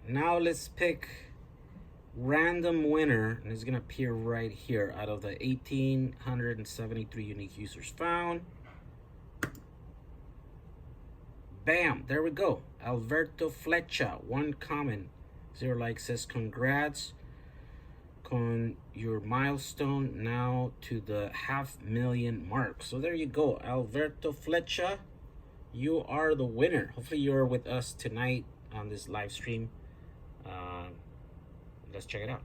Now let's pick random winner, and it's gonna appear right here. Out of the 1,873 unique users found, bam, there we go. Alberto Flecha, one comment, 0 like, says congrats on your milestone now to the 500,000 mark. So there you go, Alberto Flecha, you are the winner. Hopefully you're with us tonight on this live stream. uh, let's check it out.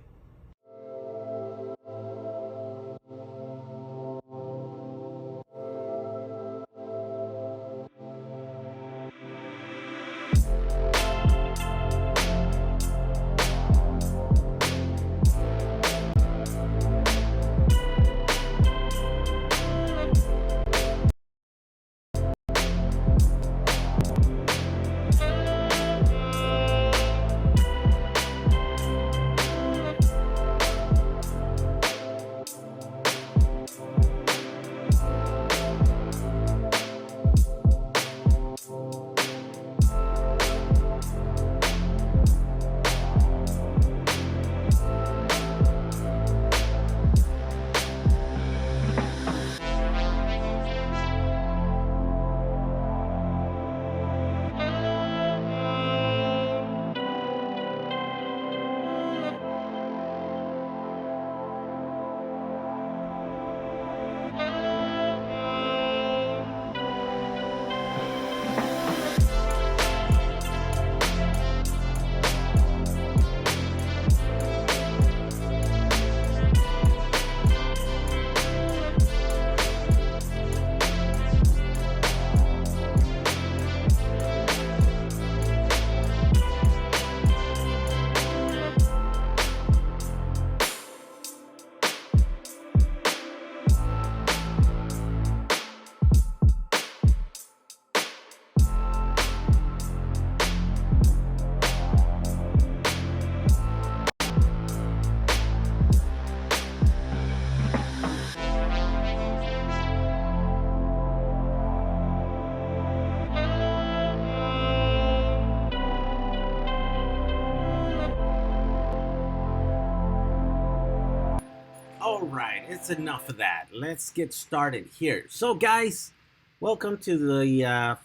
All right, it's enough of that. Let's get started here. So, guys, welcome to the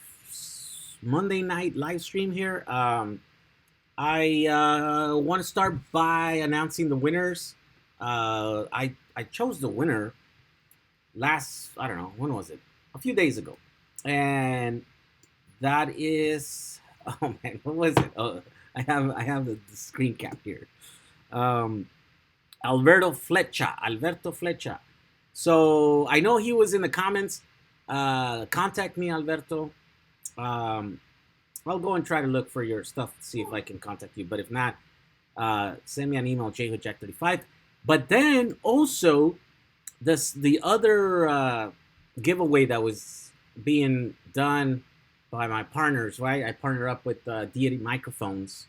Monday night live stream here. I want to start by announcing the winners. I chose the winner last, I don't know, when was it? A few days ago, and that is, oh man, what was it? Oh, I have the screen cap here. Um, Alberto Flecha. So I know he was in the comments. Contact me, Alberto. Um, I'll go and try to look for your stuff to see if I can contact you. But if not, send me an email, jhojack35. But then also, the other giveaway that was being done by my partners, right? I partner up with Deity microphones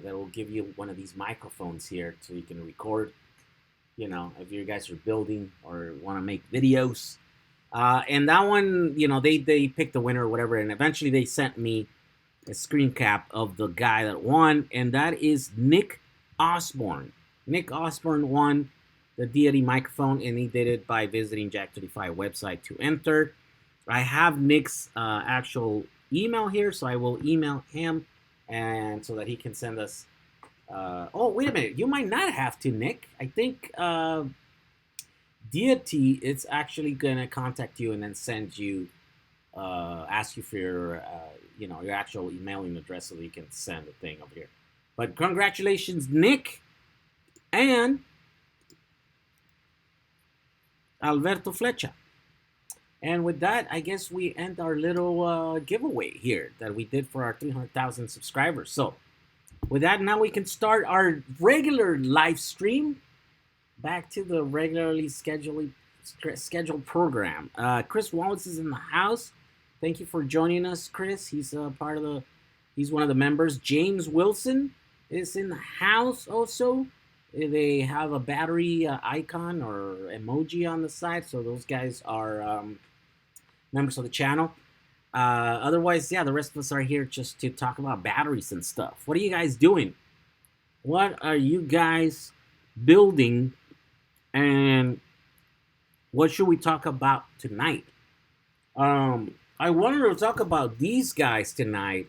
that will give you one of these microphones here so you can record, you know, if you guys are building or want to make videos. And that one, you know, they picked the winner or whatever, and eventually they sent me a screen cap of the guy that won, and that is Nick Osborne. Nick Osborne won the Deity microphone, and he did it by visiting Jack35 website to enter. I have Nick's actual email here, so I will email him, and so that he can send us. Oh, wait a minute! You might not have to, Nick. I think Deity is actually gonna contact you and then send you, ask you for your, you know, your actual emailing address so that you can send the thing over here. But congratulations, Nick and Alberto Flecha. And with that, I guess we end our little giveaway here that we did for our 300,000 subscribers. So with that, now we can start our regular live stream. Back to the regularly scheduled program. Chris Wallace is in the house. Thank you for joining us, Chris. He's part of the. He's one of the members. James Wilson is in the house also. They have a battery icon or emoji on the side, so those guys are members of the channel. Otherwise, yeah, the rest of us are here just to talk about batteries and stuff. What are you guys doing? What are you guys building? And what should we talk about tonight? I wanted to talk about these guys tonight,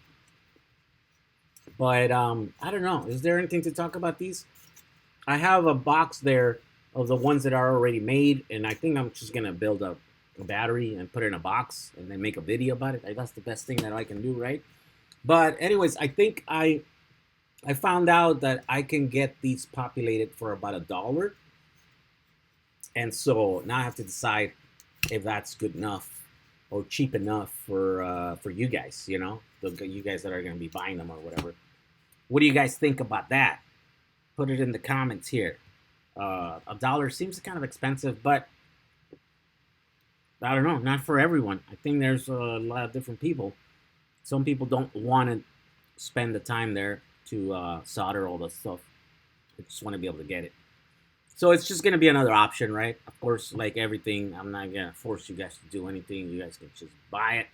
but I don't know. Is there anything to talk about these? I have a box there of the ones that are already made, and I think I'm just gonna build a battery and put it in a box and then make a video about it. That's the best thing that I can do, right? But anyways, I think I found out that I can get these populated for about $1, and so now I have to decide if that's good enough or cheap enough for you guys. You guys that are gonna be buying them or whatever. What do you guys think about that? Put it in the comments here. $1 seems kind of expensive, but I don't know, not for everyone. I think there's a lot of different people. Some people don't want to spend the time there to solder all the stuff. They just want to be able to get it. So it's just going to be another option, right? Of course, like everything, I'm not going to force you guys to do anything. You guys can just buy it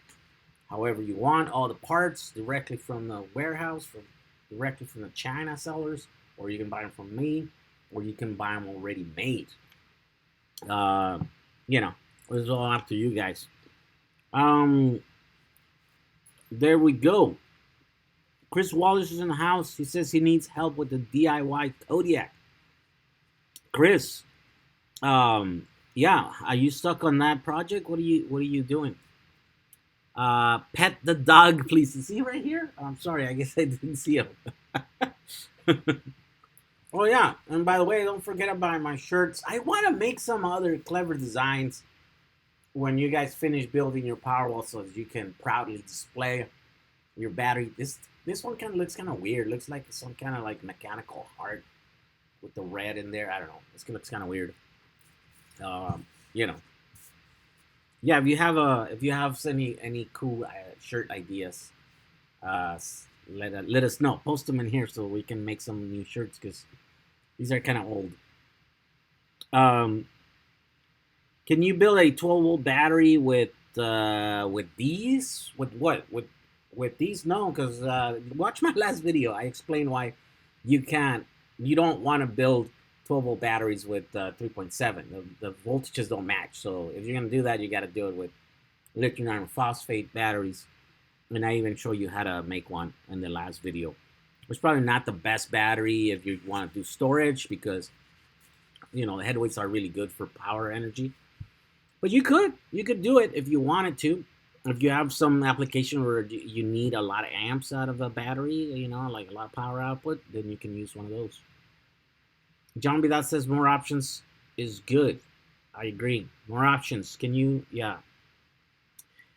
however you want. All the parts directly from the warehouse, directly from the China sellers, or you can buy them from me, or you can buy them already made. You know, it's all up to you guys. There we go. Chris Wallace is in the house. He says he needs help with the DIY Kodiak. Chris, yeah, are you stuck on that project? What are you doing? Pet the dog, please. Is he right here? I'm sorry, I guess I didn't see him. Oh yeah, and by the way, don't forget about my shirts. I want to make some other clever designs when you guys finish building your power wall, so that you can proudly display your battery. This one kind of looks kind of weird. Looks like some kind of like mechanical heart with the red in there. I don't know. This looks kind of weird. You know. Yeah, if you have any cool shirt ideas, let us know. Post them in here so we can make some new shirts because these are kind of old. Can you build a 12-volt battery with these? With what? With these? No, because watch my last video. I explained why you can't. You don't want to build 12-volt batteries with 3.7. The voltages don't match. So if you're gonna do that, you got to do it with lithium iron phosphate batteries. And I even show you how to make one in the last video. It's probably not the best battery if you want to do storage because the headweights are really good for power energy. But you could do it if you wanted to. If you have some application where you need a lot of amps out of a battery, like a lot of power output, then you can use one of those. John B. That says more options is good. I agree. More options. Can you? Yeah.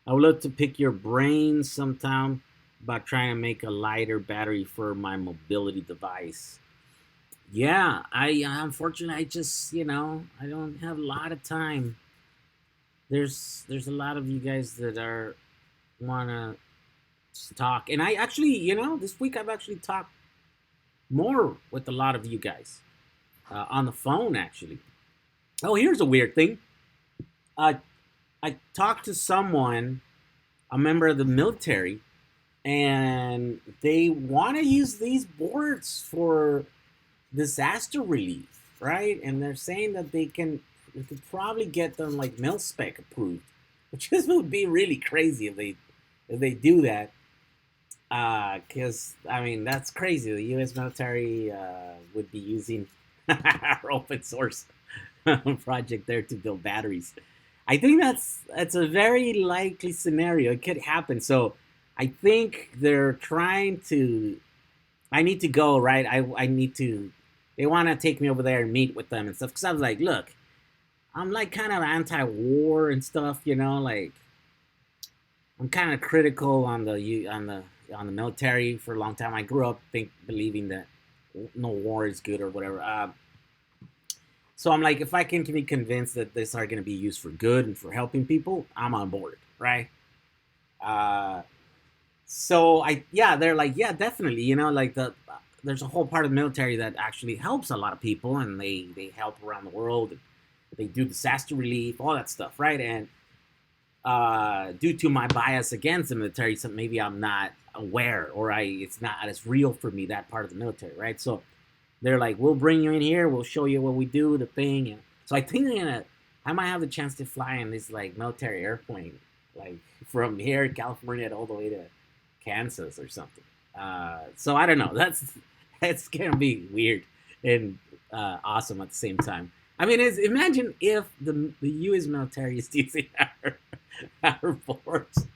I would love to pick your brain sometime about trying to make a lighter battery for my mobility device. Yeah, unfortunately I just I don't have a lot of time. There's a lot of you guys that are wanna talk, and I actually this week I've actually talked more with a lot of you guys on the phone actually. Oh, here's a weird thing. I talked to someone, a member of the military, and they want to use these boards for disaster relief, right? And they're saying that we could probably get them like mil-spec approved, which would be really crazy if they do that. Because that's crazy. The U.S. military would be using our open source project there to build batteries. I think that's a very likely scenario. It could happen. So I think they're trying to. I need to go, right? I need to. They want to take me over there and meet with them and stuff. Because I was like, look, I'm like kind of anti-war and stuff, like I'm kind of critical on the military for a long time. I grew up believing that no war is good or whatever. So I'm like, if I can be convinced that these are going to be used for good and for helping people, I'm on board, right? So they're like, yeah, definitely, like there's a whole part of the military that actually helps a lot of people, and they help around the world. They do disaster relief, all that stuff, right? And due to my bias against the military, so maybe I'm not aware, or it's not as real for me, that part of the military, right? So they're like, we'll bring you in here, we'll show you what we do, the thing. And so I think I might have the chance to fly in this like military airplane, like from here, California, all the way to Kansas or something. So I don't know. That's gonna be weird and awesome at the same time. I mean, imagine if the U.S. military is using our boards.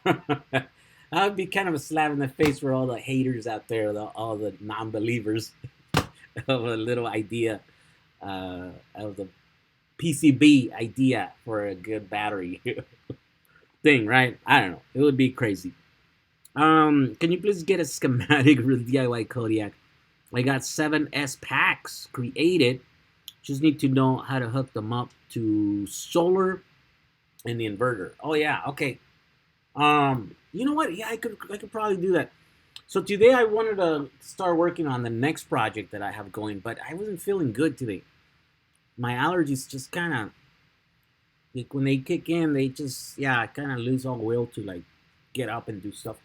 That would be kind of a slap in the face for all the haters out there, all the non-believers of a little idea of the PCB idea for a good battery thing, right? I don't know. It would be crazy. Can you please get a schematic for the DIY Kodiak? I got 7S packs created. Just need to know how to hook them up to solar and the inverter. Oh yeah, okay. You know what? Yeah, I could probably do that. So today I wanted to start working on the next project that I have going, but I wasn't feeling good today. My allergies just kind of, like, when they kick in, they just, yeah, I kind of lose all will to like get up and do stuff.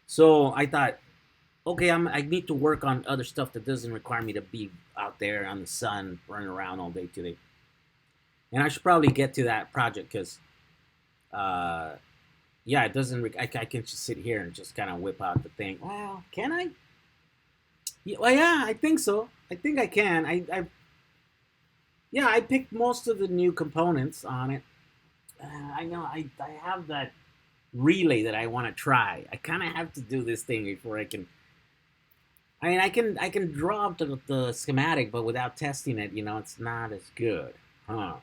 So I thought, okay, I need to work on other stuff that doesn't require me to be out there on the sun running around all day today. And I should probably get to that project because, uh, yeah, it doesn't. I can just sit here and just kind of whip out the thing. Well, can I? Yeah, well, yeah, I think so. I think I can. Yeah, I picked most of the new components on it. I know I have that relay that I want to try. I kind of have to do this thing before I can. I mean, I can draw up the schematic, but without testing it, it's not as good, huh?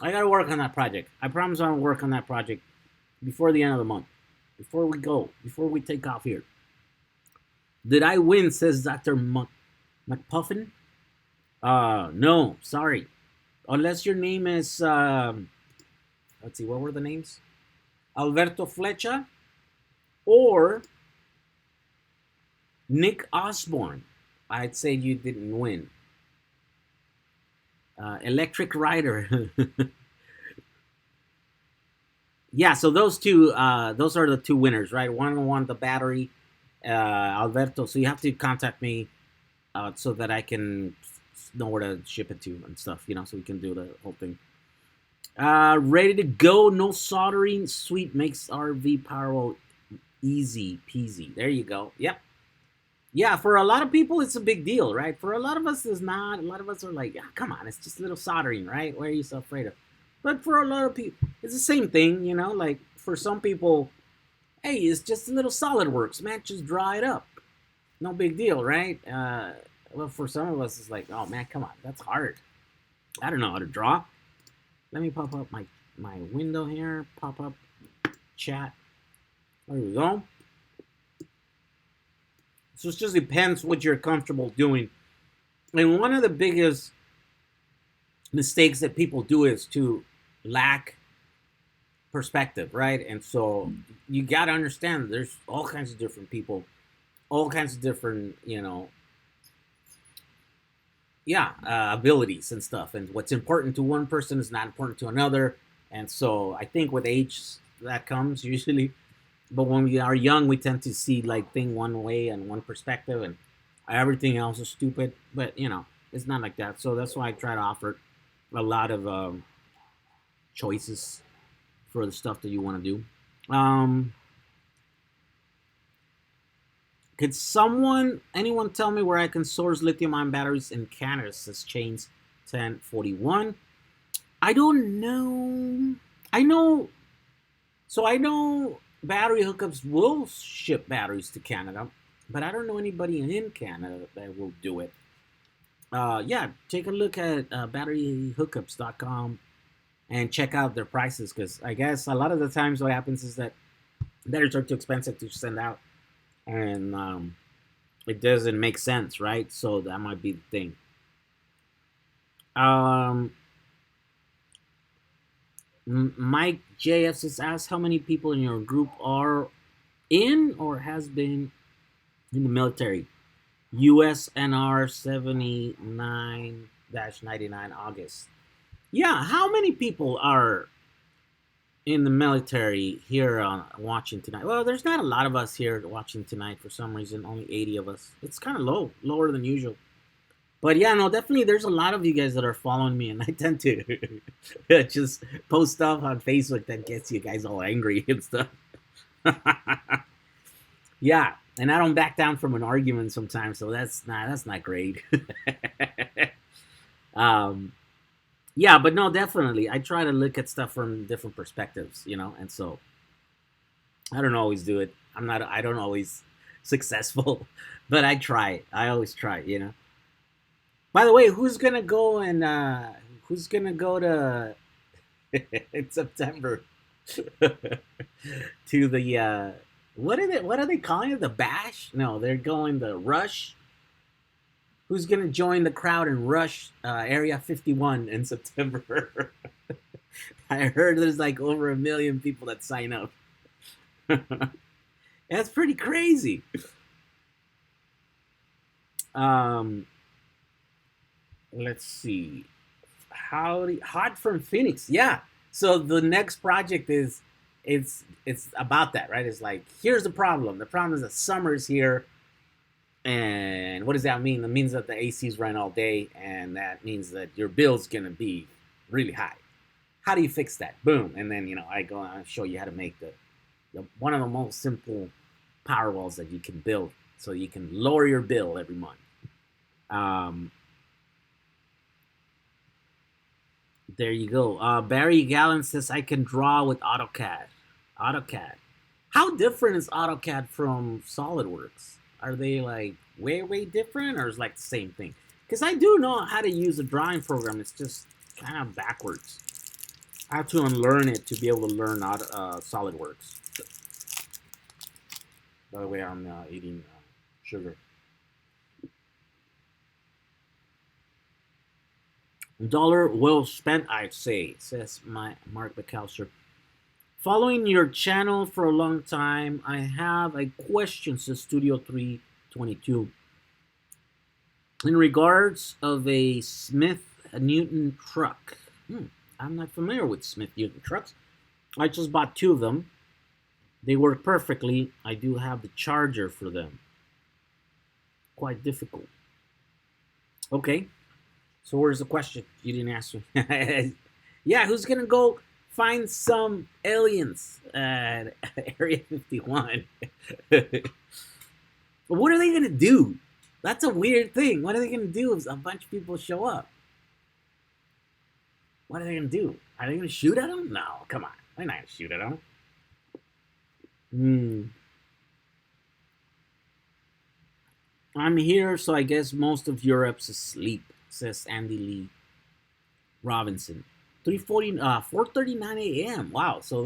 I gotta work on that project. I promise I'll work on that project before the end of the month. Before we take off here. Did I win? Says Dr. McPuffin. No, sorry. Unless your name is, let's see, what were the names? Alberto Flecha or Nick Osborne. I'd say you didn't win. Electric Rider. Yeah, so those those are the two winners, right? One won the battery, Alberto. So you have to contact me so that I can know where to ship it to and stuff, so we can do the whole thing. Ready to go. No soldering. Sweet makes RV power easy peasy. There you go. Yep. Yeah, for a lot of people, it's a big deal, right? For a lot of us, it's not. A lot of us are like, oh, come on, it's just a little soldering, right? Why are you so afraid of? But for a lot of people, it's the same thing, Like for some people, hey, it's just a little SolidWorks, man. Just draw it up. No big deal, right? Well, for some of us, it's like, oh man, come on, that's hard. I don't know how to draw. Let me pop up my window here. Pop up chat. There we go. So it just depends what you're comfortable doing. And one of the biggest mistakes that people do is to lack perspective, right? And so you got to understand there's all kinds of different people, all kinds of different, abilities and stuff. And what's important to one person is not important to another. And so I think with age that comes usually. But when we are young, we tend to see like thing one way and one perspective, and everything else is stupid. But it's not like that. So that's why I try to offer a lot of choices for the stuff that you want to do. Could anyone tell me where I can source lithium-ion batteries in Canada? Says Chains 1041. I don't know. I know battery hookups will ship batteries to Canada, but I don't know anybody in Canada that will do it. Yeah, take a look at batteryhookups.com and check out their prices, because I guess a lot of the times what happens is that batteries are too expensive to send out, and it doesn't make sense, right? So that might be the thing. Mike JF says, ask how many people in your group are in or has been in the military. USNR 79-99 August. Yeah, how many people are in the military here watching tonight. Well, there's not a lot of us here watching tonight for some reason. Only 80 of us. It's kind of low, lower than usual. But yeah, no, definitely there's a lot of you guys that are following me, and I tend to just post stuff on Facebook that gets you guys all angry and stuff. Yeah, and I don't back down from an argument sometimes, so that's not great. um, yeah, but no, definitely, I try to look at stuff from different perspectives, and so I don't always do it. I don't always successful, but I try. I always try. By the way, who's gonna go to in September to the what are they calling it? The bash? No, they're going the rush. Who's gonna join the crowd and rush Area 51 in September? I heard there's like over 1 million people that sign up. That's pretty crazy. Let's see. Hot from Phoenix. Yeah. So the next project is it's about that, right? It's like, here's the problem. The problem is that summer's here. And what does that mean? It means that the ACs run all day, and that means that your bill's gonna be really high. How do you fix that? Boom. And then I go and show you how to make the one of the most simple power walls that you can build so you can lower your bill every month. There you go. Barry Gallen says I can draw with AutoCAD. AutoCAD. How different is AutoCAD from SolidWorks? Are they like way different, or is it like the same thing? Because I do know how to use a drawing program. It's just kind of backwards. I have to unlearn it to be able to learn SolidWorks. By the way, I'm eating sugar. Dollar well spent, I'd say, says Mark McAllister. Following your channel for a long time, I have a question, says Studio 322. In regards of a Smith Newton truck. I'm not familiar with Smith Newton trucks. I just bought 2 of them. They work perfectly. I do have the charger for them. Quite difficult. Okay. So where's the question? You didn't ask me. Yeah, who's gonna go find some aliens at Area 51? What are they gonna do? That's a weird thing. What are they gonna do if a bunch of people show up? What are they gonna do? Are they gonna shoot at them? No, come on. They're not gonna shoot at them. I'm here, so I guess most of Europe's asleep, says Andy Lee Robinson. 4:39 a.m. Wow, so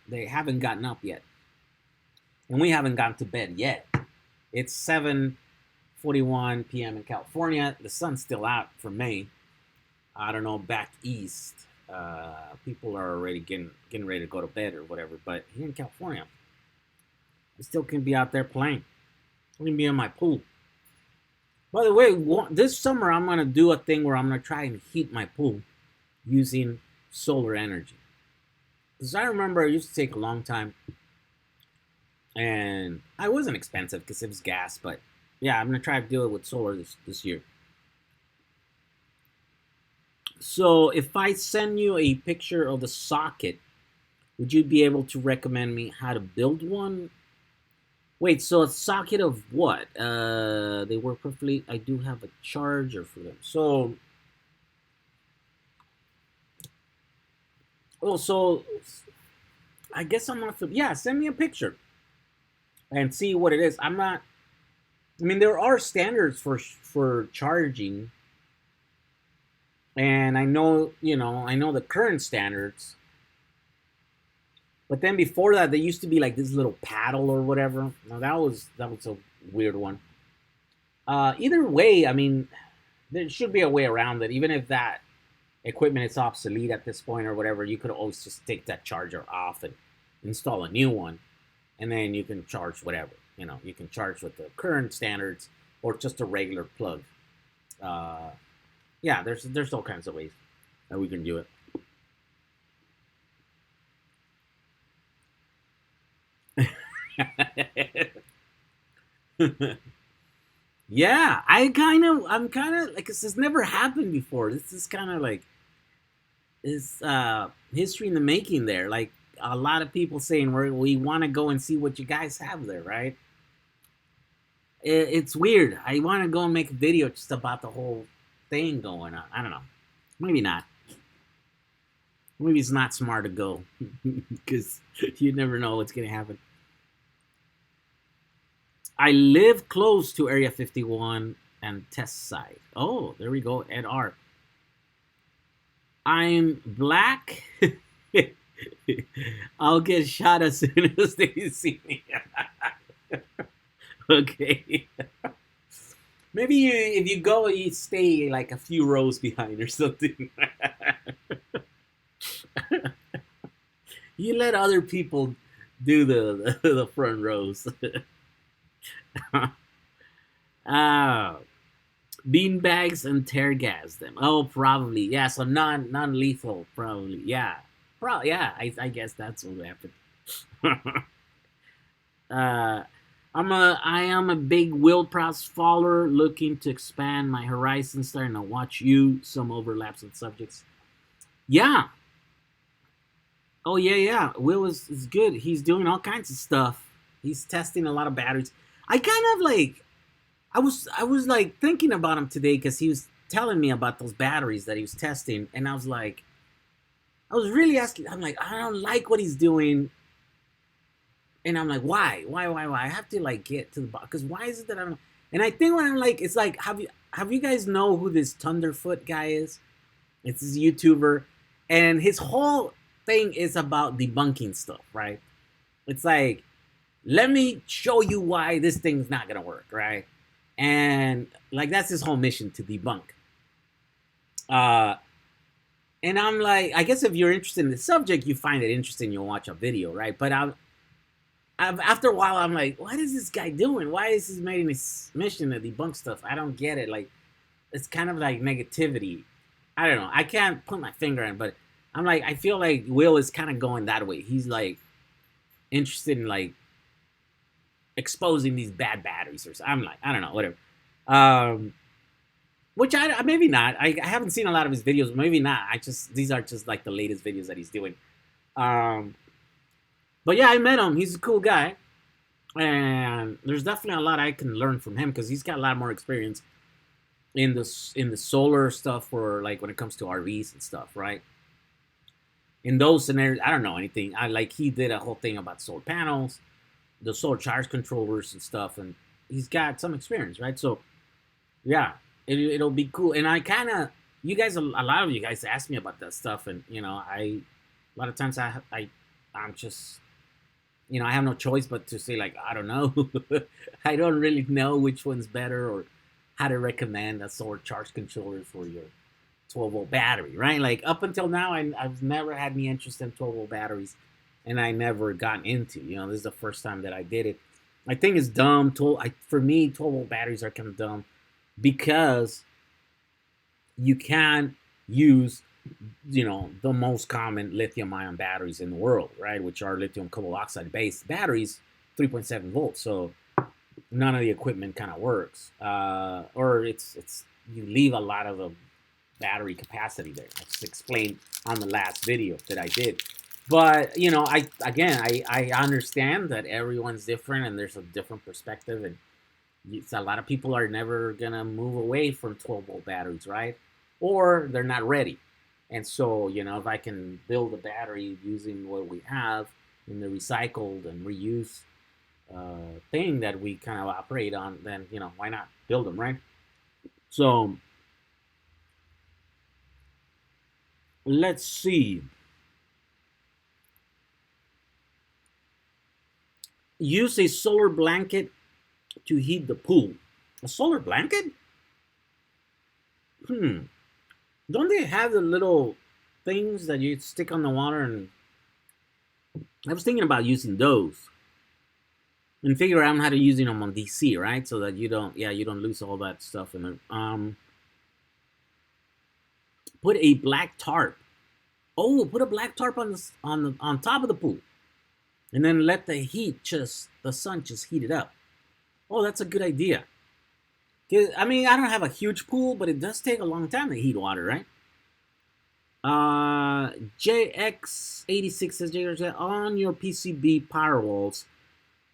they haven't gotten up yet, and we haven't gone to bed yet. It's 7:41 p.m. in California. The sun's still out for May. I don't know back east. People are already getting ready to go to bed or whatever. But here in California, I still can be out there playing. I can be in my pool. By the way, this summer I'm gonna do a thing where I'm gonna try and heat my pool using solar energy. Because I remember it used to take a long time, and I wasn't expensive because it was gas. But yeah, I'm gonna try to do it with solar this year. So if I send you a picture of the socket, would you be able to recommend me how to build one? Wait, so a socket of what? They work perfectly. I do have a charger for them. So, so I guess I'm not. Yeah, send me a picture and see what it is. I'm not. I mean, there are standards for charging, and I know the current standards. But then before that, there used to be like this little paddle or whatever. Now that was a weird one. Either way, I mean, there should be a way around it. Even if that equipment is obsolete at this point or whatever, you could always just take that charger off and install a new one, and then you can charge whatever. You can charge with the current standards or just a regular plug. Yeah, there's all kinds of ways that we can do it. Yeah, I'm kind of like this has never happened before. This is kind of like is history in the making there. Like a lot of people saying we want to go and see what you guys have there, right? It's weird. I want to go and make a video just about the whole thing going on. I don't know. Maybe not. Maybe it's not smart to go because you never know what's gonna happen. I live close to Area 51 and test site. Oh, there we go. Ed R. I'm black. I'll get shot as soon as they see me. Okay. Maybe if you go, you stay like a few rows behind or something. You let other people do the front rows. Ah, bean bags and tear gas them. Oh, probably yeah. So non lethal, probably yeah. Yeah. I guess that's what happened. uh, I am a big Will Prowse follower, looking to expand my horizons, starting to watch you. Some overlaps with subjects. Yeah. Oh yeah, yeah. Will is good. He's doing all kinds of stuff. He's testing a lot of batteries. I kind of like I was like thinking about him today because he was telling me about those batteries that he was testing, and I was like, I was really asking. I'm like, I don't like what he's doing, and I'm like, why? I have to like get to the bottom because why is it that I don't? And I think when I'm like, it's like, have you guys know who this Thunderfoot guy is? It's this YouTuber, and his whole thing is about debunking stuff, right? It's like, let me show you why this thing's not gonna work, right? And like that's his whole mission to debunk. Uh, and I'm like, I guess if you're interested in the subject, you find it interesting, you'll watch a video, right? But after a while, I'm like, what is this guy doing? Why is he making this mission to debunk stuff? I don't get it. Like, it's kind of like negativity. I don't know. I can't put my finger on it, but I'm like, I feel like Will is kind of going that way. He's like interested in like exposing these bad batteries or something. I'm like, I don't know, whatever. Um, which I maybe not. I haven't seen a lot of his videos. Maybe not. These are just like the latest videos that he's doing. Um, but yeah, I met him. He's a cool guy, and there's definitely a lot I can learn from him because he's got a lot more experience in the solar stuff for like when it comes to RVs and stuff, right? In those scenarios, I don't know anything. I like he did a whole thing about solar panels, the solar charge controllers and stuff, and he's got some experience, right? So yeah, it'll be cool. And I kind of, you guys, a lot of you guys ask me about that stuff, and a lot of times I'm just, I have no choice but to say like I don't know. I don't really know which one's better or how to recommend a solar charge controller for your 12-volt battery, right? Like up until now, I've never had any interest in 12-volt batteries, and I never got into. This is the first time that I did it. I think it's dumb. For me, 12-volt batteries are kind of dumb because you can use, the most common lithium-ion batteries in the world, right? Which are lithium cobalt oxide-based batteries, 3.7 volts. So none of the equipment kind of works, or it's you leave a lot of the battery capacity there. I just explained on the last video that I did. But I understand that everyone's different and there's a different perspective, and a lot of people are never gonna move away from 12-volt batteries, right? Or they're not ready. And so, if I can build a battery using what we have in the recycled and reuse thing that we kind of operate on, then why not build them, right? So let's see. Use a solar blanket to heat the pool. A solar blanket? Don't they have the little things that you stick on the water? And I was thinking about using those and figure out how to using them on DC, right? So that you don't lose all that stuff in there. Put a black tarp. Oh, put a black tarp on top of the pool. and then let the sun just heat it up. Oh, that's a good idea. I mean, I don't have a huge pool, but it does take a long time to heat water, right? JX86 says, on your PCB power walls,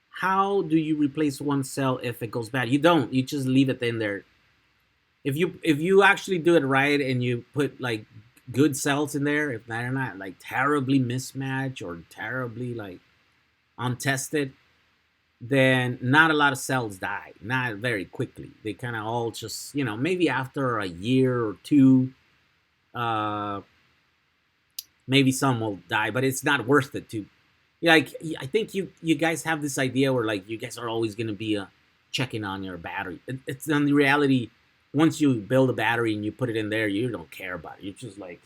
how do you replace one cell if it goes bad? You don't. You just leave it in there. If you actually do it right and you put like good cells in there, if they're not like terribly mismatched or terribly like untested, then not a lot of cells die. Not very quickly. They kind of all just, maybe after a year or two, uh, maybe some will die, but it's not worth it to. Like, I think you guys have this idea where like you guys are always going to be checking on your battery. It's in the reality. Once you build a battery and you put it in there, you don't care about it. You're just like,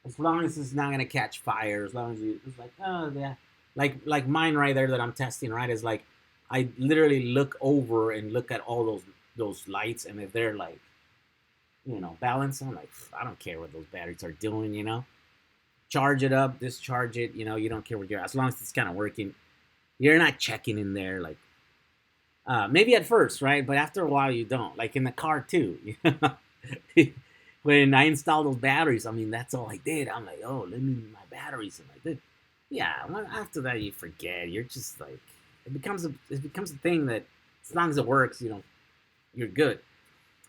as long as it's not going to catch fire, as long as it's like, oh yeah, like mine right there that I'm testing, right, is like I literally look over and look at all those lights, and if they're like, balanced, I'm like, I don't care what those batteries are doing, charge it up, discharge it, you don't care what you're, as long as it's kind of working. You're not checking in there like, maybe at first, right? But after a while, you don't. Like in the car too. When I installed those batteries, I mean, that's all I did. I'm like, oh, let me my batteries, and I did. Yeah. Well, after that, you forget. You're just like, it becomes a thing that as long as it works, you're good.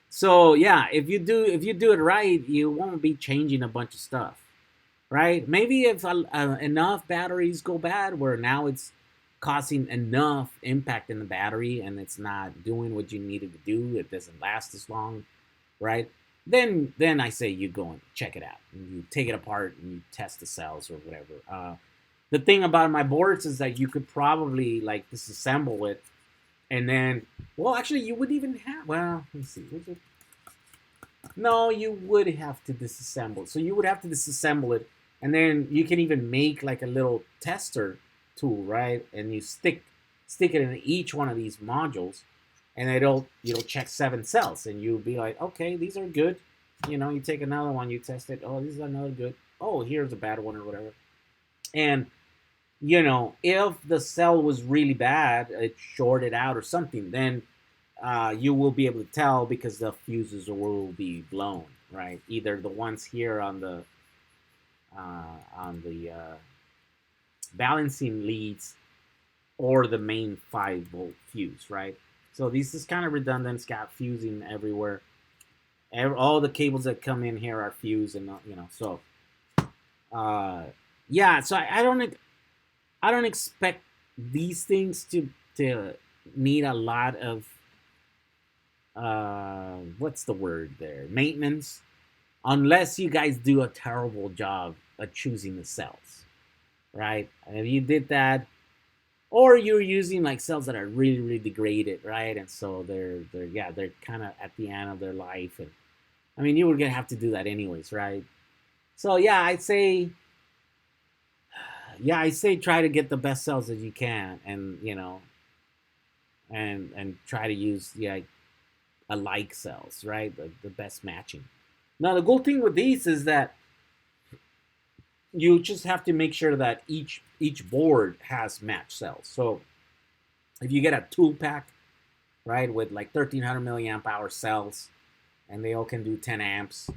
So yeah, if you do it right, you won't be changing a bunch of stuff, right? Maybe if enough batteries go bad, where now it's causing enough impact in the battery and it's not doing what you needed to do, it doesn't last as long, right? Then I say you go and check it out, and you take it apart and you test the cells or whatever. The thing about my boards is that you could probably like disassemble it, and then, well, actually, you would even have. Well, let me see. No, you would have to disassemble. So you would have to disassemble it, and then you can even make like a little tester tool, right? And you stick it in each one of these modules, and it'll check 7 cells, and you'll be like, okay, these are good. You take another one, you test it. Oh, this is another good. Oh, here's a bad one or whatever. And if the cell was really bad, it shorted out or something, then you will be able to tell because the fuses will be blown, right? Either the ones here on the balancing leads or the main 5-volt fuse, right? So this is kind of redundant. It's got fusing everywhere. All the cables that come in here are fused, and so yeah. So I don't expect these things to need a lot of what's the word there, maintenance, unless you guys do a terrible job at choosing the cells, right? And if you did that, or you're using like cells that are really really degraded, right? And so they're kind of at the end of their life, and I mean, you were gonna have to do that anyways, right? So I say try to get the best cells that you can, and and try to use alike cells, right? The best matching. Now the good thing with these is that you just have to make sure that each board has matched cells. So if you get a tool pack, right, with like 1300 milliamp hour cells, and they all can do 10 amps,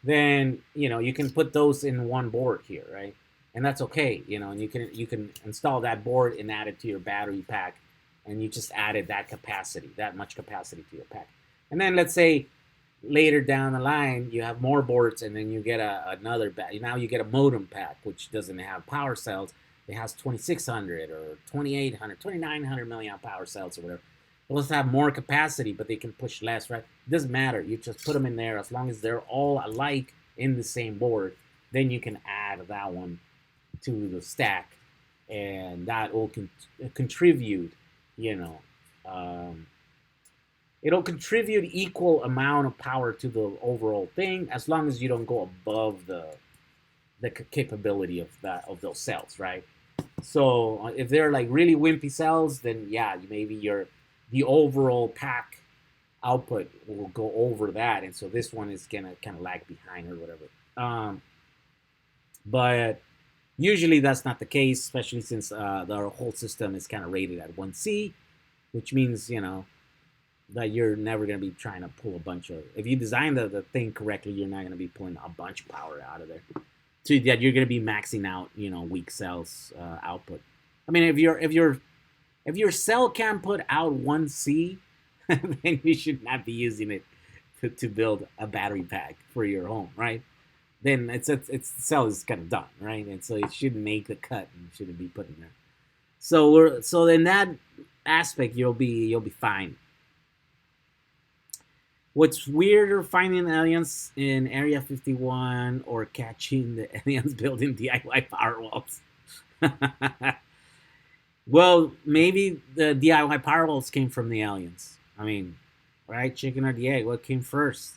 then you can put those in one board here, right? And that's okay, and you can install that board and add it to your battery pack, and you just added that much capacity to your pack. And then let's say later down the line you have more boards, and then you get another now you get a modem pack which doesn't have power cells. It has 2600 or 2800, 2900 milliamp power cells or whatever. Those have more capacity, but they can push less, right? It doesn't matter. You just put them in there as long as they're all alike in the same board. Then you can add that one to the stack, and that will contribute. It'll contribute equal amount of power to the overall thing, as long as you don't go above the capability of those cells, right? So if they're like really wimpy cells, then yeah, maybe the overall pack output will go over that, and so this one is gonna kind of lag behind or whatever. But Usually that's not the case, especially since the whole system is kind of rated at 1C, which means, that you're never going to be trying to pull a bunch of, if you design the thing correctly, you're not going to be pulling a bunch of power out of there. So that you're going to be maxing out, weak cells output. I mean, if your cell can put out 1C, then you should not be using it to build a battery pack for your home, right? Then it's the cell is kind of done, right? And so it shouldn't make the cut and shouldn't be put in there. So in that aspect, you'll be fine. What's weirder, finding aliens in Area 51 or catching the aliens building DIY power walls? Well, maybe the DIY power walls came from the aliens. I mean, right? Chicken or the egg? What came first?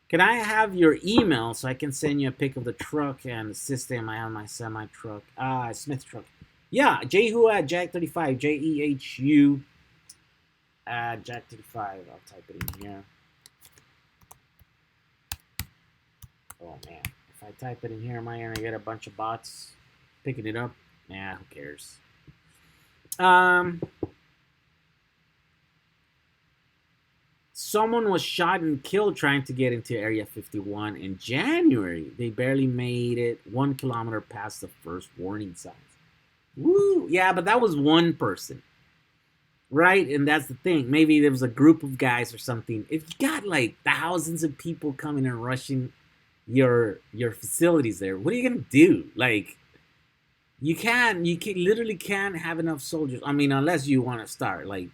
Can I have your email so I can send you a pic of the truck and the system? I have my semi truck. Smith truck. Yeah, Jehu at Jack35. Jehu at Jack35. I'll type it in here. Oh man, if I type it in here, am I gonna get a bunch of bots picking it up? Nah, who cares? Someone was shot and killed trying to get into Area 51 in January. They barely made it 1 kilometer past the first warning signs. Woo! Yeah, but that was one person, right? And that's the thing. Maybe there was a group of guys or something. If you got like thousands of people coming and rushing your facilities there, what are you gonna do? Like, you literally can't have enough soldiers. I mean, unless you want to start like,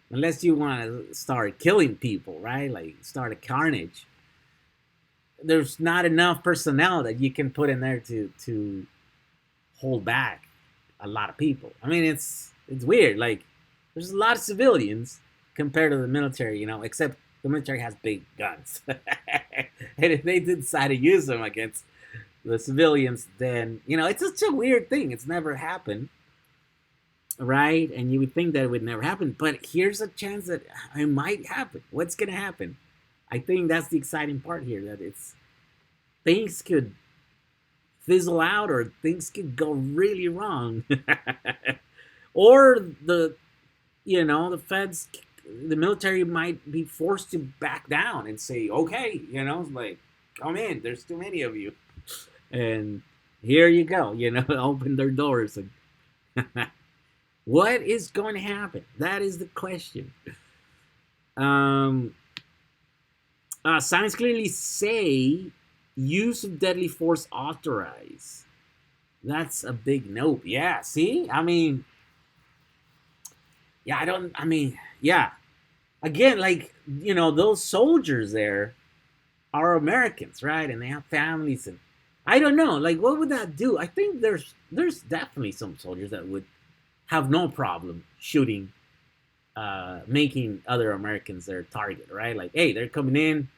unless you want to start killing people, right? Like start a carnage. There's not enough personnel that you can put in there to hold back a lot of people. I mean, it's weird. Like, there's a lot of civilians compared to the military, except the military has big guns. And if they decide to use them against the civilians, then, it's such a weird thing. It's never happened, right? And you would think that it would never happen. But here's a chance that it might happen. What's going to happen? I think that's the exciting part here, that things could fizzle out or things could go really wrong. Or the feds, the military might be forced to back down and say, okay, like, come in, there's too many of you. And here you go, open their doors. And what is going to happen? That is the question. Signs clearly say use of deadly force authorized. That's a big nope. Yeah, see? I mean, yeah. Again, like, those soldiers there are Americans, right? And they have families, and I don't know, like, what would that do? I think there's definitely some soldiers that would have no problem shooting, making other Americans their target, right? Like, hey, they're coming in,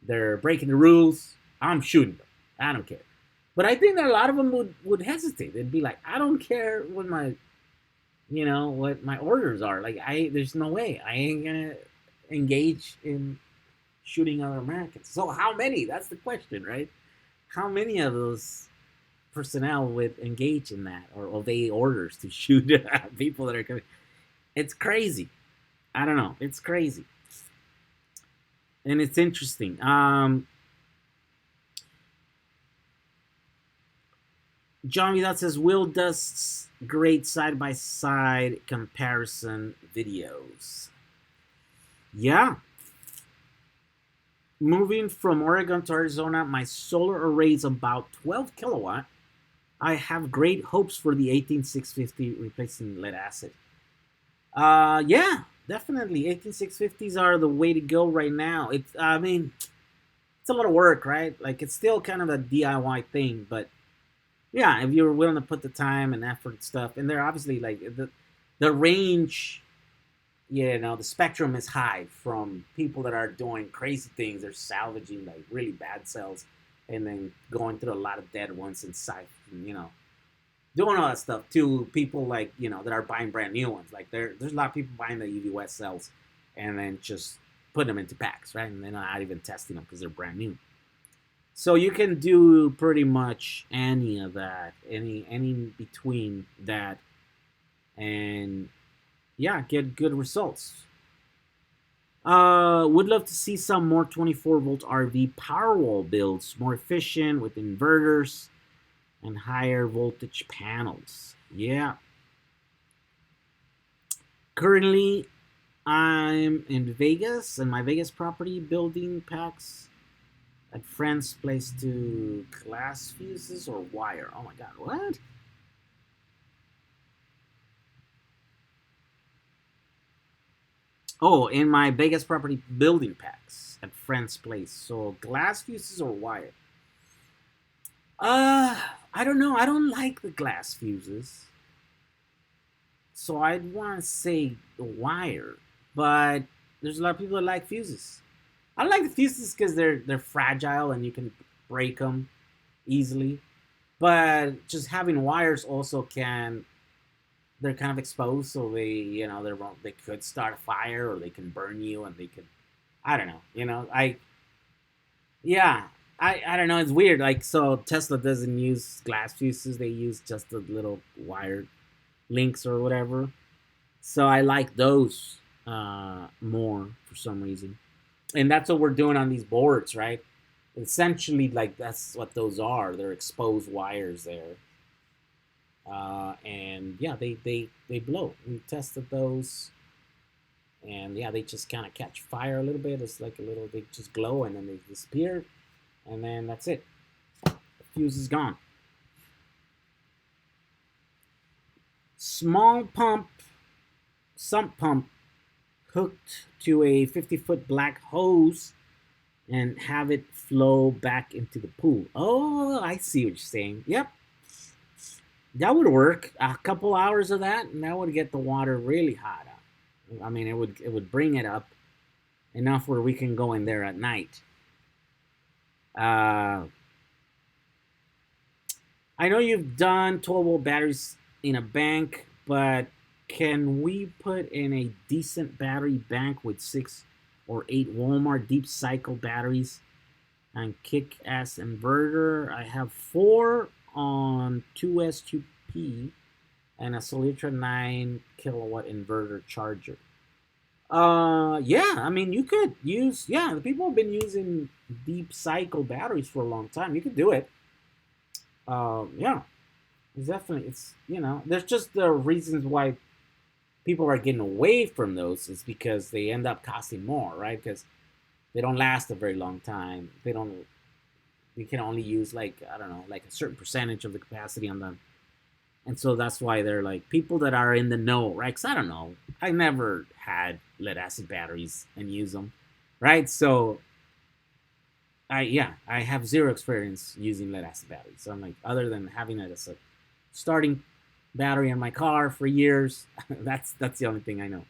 they're breaking the rules, I'm shooting them. I don't care. But I think that a lot of them would hesitate. They'd be like, I don't care what my orders are. Like, there's no way I ain't gonna engage in shooting other Americans. So how many? That's the question, right? How many of those personnel would engage in that or obey orders to shoot people that are coming? It's crazy. I don't know. It's crazy. And it's interesting. John Vidal says, Will does great side-by-side comparison videos. Yeah. Moving from Oregon to Arizona, my solar array is about 12 kilowatt. I have great hopes for the 18650 replacing lead acid. Yeah, definitely. 18650s are the way to go right now. It's a lot of work, right? Like, it's still kind of a DIY thing, but yeah, if you're willing to put the time and effort and stuff, and they're obviously like the range, the spectrum is high from people that are doing crazy things. They're salvaging like really bad cells and then going through a lot of dead ones and doing all that stuff to people like, that are buying brand new ones. Like there's a lot of people buying the UV West cells and then just putting them into packs, right? And they're not even testing them because they're brand new. So you can do pretty much any of that, any between that, and yeah, get good results. Would love to see some more 24-volt RV Powerwall builds, more efficient with inverters and higher voltage panels. Yeah. Currently, I'm in Vegas, and my Vegas property building packs at friend's place to glass fuses or wire. Oh my god, what? Oh, in my Vegas property building packs at friend's place. So glass fuses or wire? Uh, I don't know. I don't like the glass fuses. So I'd want to say the wire, but there's a lot of people that like fuses. I like the fuses because they're fragile and you can break them easily. But just having wires also can, they're kind of exposed, so they could start a fire or they can burn you and they could, I don't know, yeah, I don't know, it's weird. Like, so Tesla doesn't use glass fuses, they use just the little wire links or whatever. So I like those more for some reason, and that's what we're doing on these boards, right? Essentially, like, that's what those are. They're exposed wires there, and yeah, they blow. We tested those, and yeah, they just kind of catch fire a little bit. It's like a little, they just glow and then they disappear, and then that's it. The fuse is gone. Small pump, sump pump, hooked to a 50-foot black hose and have it flow back into the pool. Oh, I see what you're saying. Yep, that would work. A couple hours of that, and that would get the water really hot. I mean, it would bring it up enough where we can go in there at night. Uh, I know you've done 12-volt batteries in a bank, but can we put in a decent battery bank with 6 or 8 Walmart deep cycle batteries and kick-ass inverter? I have 4 on 2S2P and a Solitra 9 kilowatt inverter charger. Yeah, I mean, you could use, yeah, the people have been using deep cycle batteries for a long time. You could do it. Yeah, it's definitely, there's just the reasons why people are getting away from those is because they end up costing more, right? Because they don't last a very long time. We can only use, like, I don't know, like a certain percentage of the capacity on them. And so that's why they're like people that are in the know, right? Because I don't know, I never had lead acid batteries and use them, right? So I have zero experience using lead acid batteries. So I'm like, other than having it as a starting battery in my car for years, that's the only thing I know.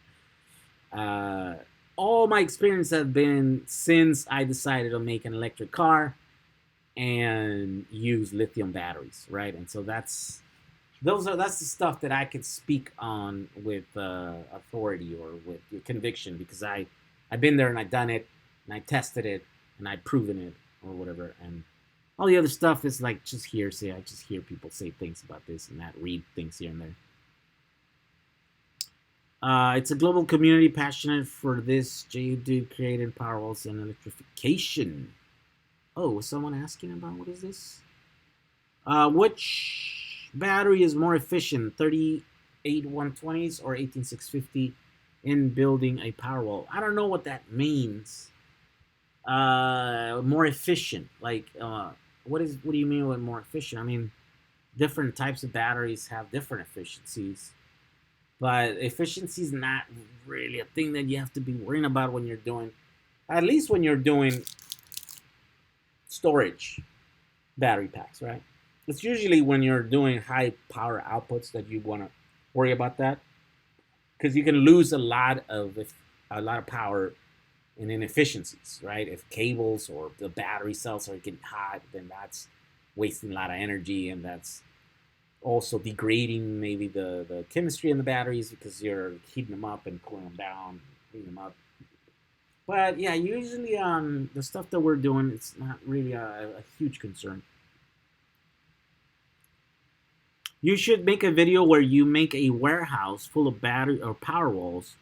All my experience have been since I decided to make an electric car and use lithium batteries, right? And so that's the stuff that I could speak on with authority or with conviction, because I've been there and I've done it and I tested it and I've proven it or whatever. And all the other stuff is like just hearsay. I just hear people say things about this and that, read things here and there. It's a global community passionate for this. JU created power walls and electrification. Oh, was someone asking about what is this? Which battery is more efficient, 38 120s or 18650 in building a Powerwall? I don't know what that means. More efficient, like what do you mean with more efficient? I mean, different types of batteries have different efficiencies, but efficiency is not really a thing that you have to be worrying about when you're doing, at least when you're doing storage battery packs, right? It's usually when you're doing high power outputs that you want to worry about that, because you can lose a lot of power in inefficiencies, right? If cables or the battery cells are getting hot, then that's wasting a lot of energy, and that's also degrading maybe the chemistry in the batteries because you're heating them up and cooling them down, heating them up. But yeah, usually the stuff that we're doing, it's not really a huge concern. You should make a video where you make a warehouse full of battery or power walls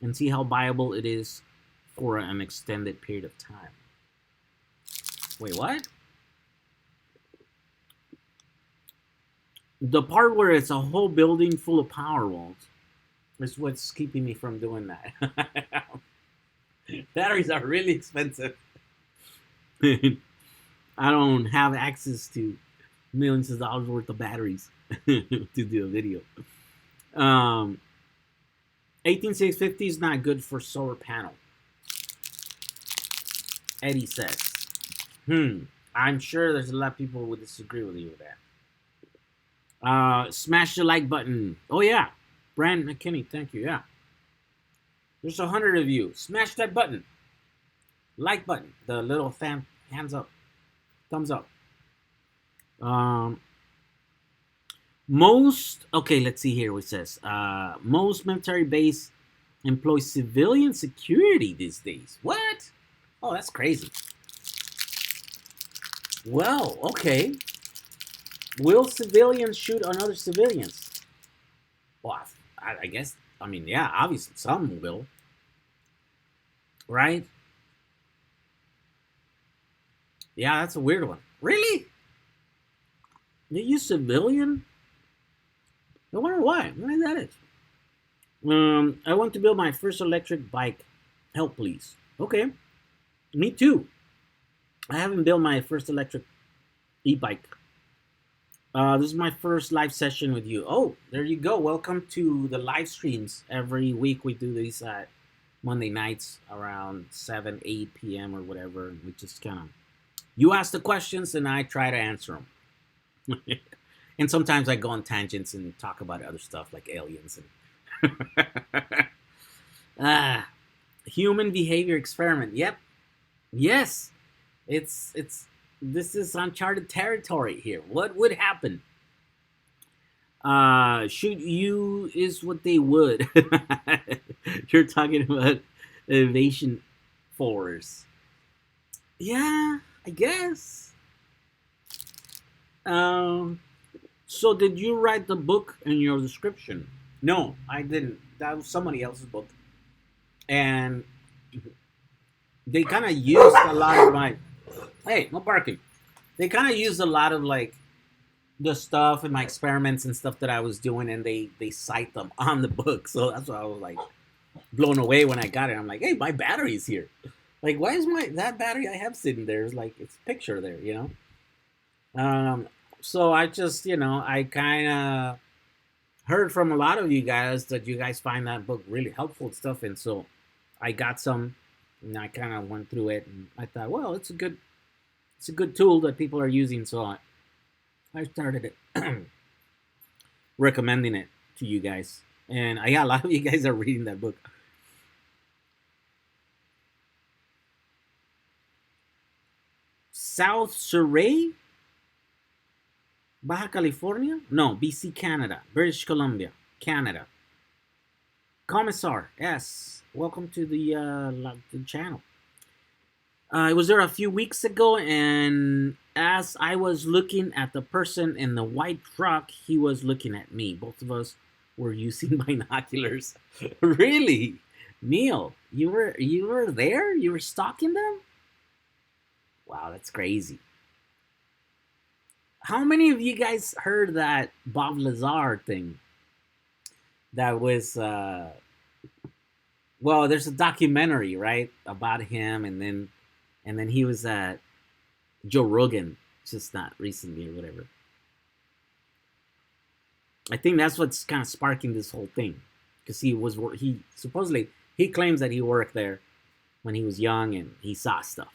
and see how viable it is for an extended period of time. Wait, what? The part where it's a whole building full of power walls is what's keeping me from doing that. Batteries are really expensive. I don't have access to millions of dollars worth of batteries to do a video. 18650 is not good for solar panel. Eddie says. I'm sure there's a lot of people who would disagree with you with that. Smash the like button. Oh yeah, Brand McKinney, thank you. Yeah, there's 100 of you. Smash that button. Like button. The little hands up, thumbs up. Okay, let's see here what it says. Most military base employ civilian security these days. What? Oh, that's crazy. Well, okay. Will civilians shoot on other civilians? Well, I guess, I mean, yeah, obviously some will. Right? Yeah, that's a weird one. Really? You use civilian? I wonder why. Why that is. I want to build my first electric bike. Help, please. Okay. Me too. I haven't built my first electric e-bike. This is my first live session with you. Oh, there you go. Welcome to the live streams. Every week we do these Monday nights around 7, 8 p.m. or whatever. We just kind of, you ask the questions and I try to answer them. And sometimes I go on tangents and talk about other stuff like aliens and human behavior experiment. Yep. Yes. It's this is uncharted territory here. What would happen? Shoot you is what they would. You're talking about invasion force. Yeah, I guess. So did you write the book in your description? No, I didn't. That was somebody else's book. And they kind of used a lot of my, hey, no barking. They kind of used a lot of like the stuff and my experiments and stuff that I was doing, and they cite them on the book. So that's why I was like blown away when I got it. I'm like, hey, my battery's here. Like, why is that battery I have sitting there? It's like it's a picture there, you know. So I just, I kind of heard from a lot of you guys that you guys find that book really helpful and stuff, and so I got some, and I kind of went through it, and I thought, well, it's a good tool that people are using, so I started it, recommending it to you guys, and a lot of you guys are reading that book. South Surrey, Baja California? No, BC, Canada. British Columbia, Canada. Commissar, yes. Welcome to the channel. I was there a few weeks ago, and as I was looking at the person in the white truck, he was looking at me. Both of us were using binoculars. Really? Neil, you were there? You were stalking them? Wow, that's crazy. How many of you guys heard that Bob Lazar thing? That was well, there's a documentary, right, about him, and then he was at Joe Rogan, just not recently or whatever. I think that's what's kind of sparking this whole thing, because he supposedly he claims that he worked there when he was young and he saw stuff.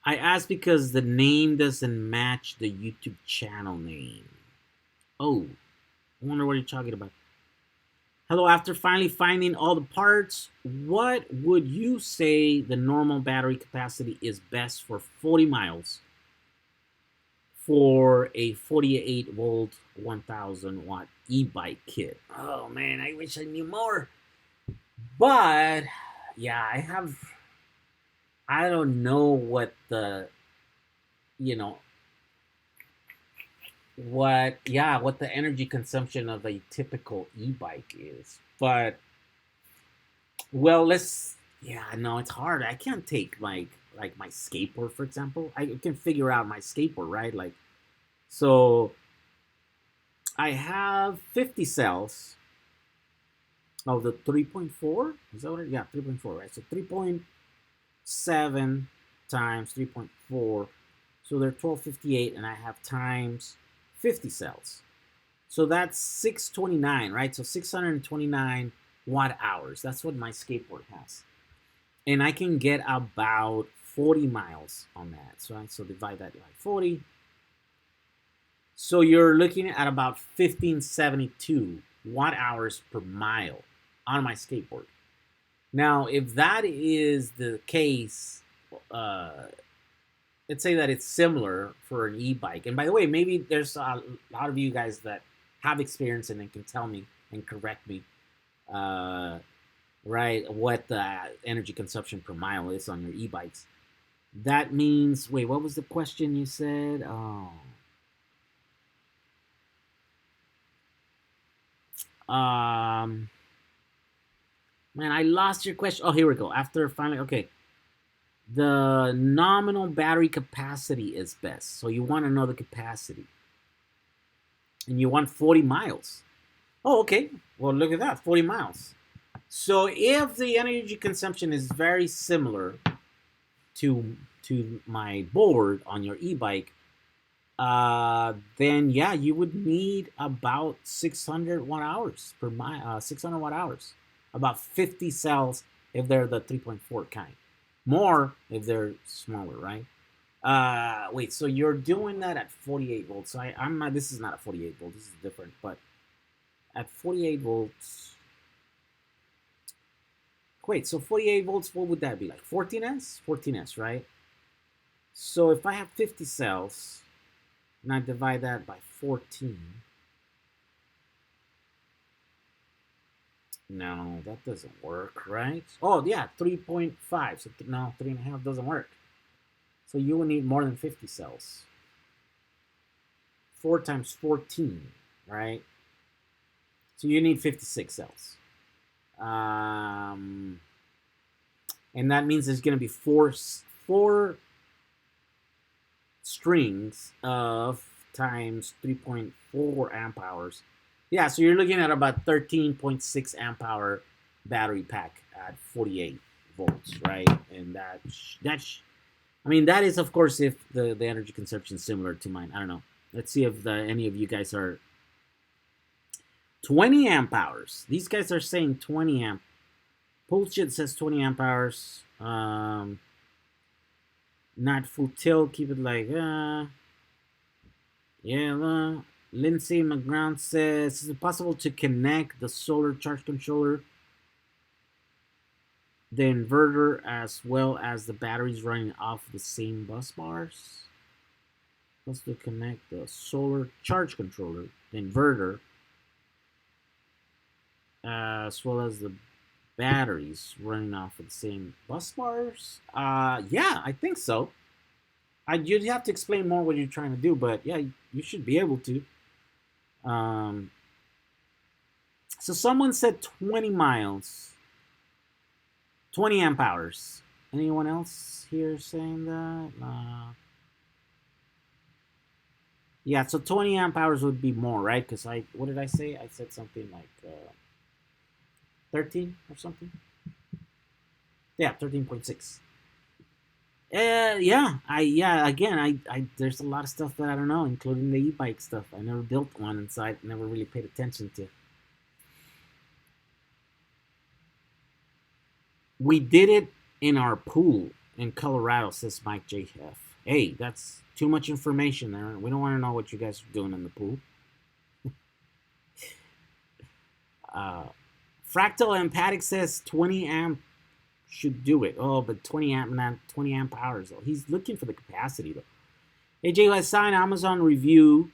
I asked because the name doesn't match the YouTube channel name. Oh, I wonder what you're talking about. Hello, after finally finding all the parts, what would you say the normal battery capacity is best for 40 miles? for a 48 volt 1000 watt e-bike kit. Oh man, I wish I knew more. But yeah, I don't know what the, you know, what the energy consumption of a typical e-bike is. But well, yeah, no, it's hard. I can't take like my skateboard, for example. I can figure out my skateboard, right? Like, so I have 50 cells of the 3.4. Is that what it? Yeah, 3.4, right? So 3.7 times 3.4. So they're 1258, and I have times 50 cells. So that's 629, right? So 629 watt hours. That's what my skateboard has. And I can get about 40 miles on that. So divide that by 40. So you're looking at about 1572 watt hours per mile on my skateboard. Now, if that is the case, let's say that it's similar for an e-bike. And by the way, maybe there's a lot of you guys that have experience and can tell me and correct me, right, what the energy consumption per mile is on your e-bikes. That means, wait, what was the question you said? Oh. Man, I lost your question. Oh, here we go. After finally, okay. The nominal battery capacity is best. So you want to know the capacity. And you want 40 miles. Oh, okay. Well, look at that, 40 miles. So if the energy consumption is very similar to my board on your e-bike, then yeah, you would need about 600 watt hours per mile. 600 watt hours. About 50 cells if they're the 3.4 kind. More if they're smaller, right? Wait, so you're doing that at 48 volts. So I'm not, this is not a 48 volt, this is different, but at 48 volts, wait, so 48 volts, what would that be like? 14S? 14S, right? So if I have 50 cells, and I divide that by 14, no, that doesn't work, right? Oh, yeah, 3.5. So no, 3.5 doesn't work. So you will need more than 50 cells. 4 times 14, right? So you need 56 cells. And that means there's going to be four strings of times 3.4 amp hours. Yeah, so you're looking at about 13.6 amp hour battery pack at 48 volts, right? And I mean, that is, of course, if the energy consumption is similar to mine. I don't know. Let's see if any of you guys are 20 amp hours. These guys are saying 20 amp. Bullshit says 20 amp hours. Not full tilt. Keep it like, yeah. Lindsay McGround says, is it possible to connect the solar charge controller, the inverter, as well as the batteries running off the same bus bars? Supposed to connect the solar charge controller, the inverter, as well as the batteries running off of the same bus bars? Yeah, I think so. You'd have to explain more what you're trying to do, but yeah, you should be able to. So someone said 20 miles, 20 amp hours. Anyone else here saying that? Yeah, so 20 amp hours would be more, right? Because what did I say? I said something like 13 or something. Yeah, 13.6. Again, there's a lot of stuff that I don't know, including the e-bike stuff. I never built one inside, never really paid attention to. We did it in our pool in Colorado, says Mike JF. Hey, that's too much information there. We don't want to know what you guys are doing in the pool. Fractal Empathic says 20 amp should do it. Oh, but 20 amp hours though. He's looking for the capacity though. AJ has signed Amazon review.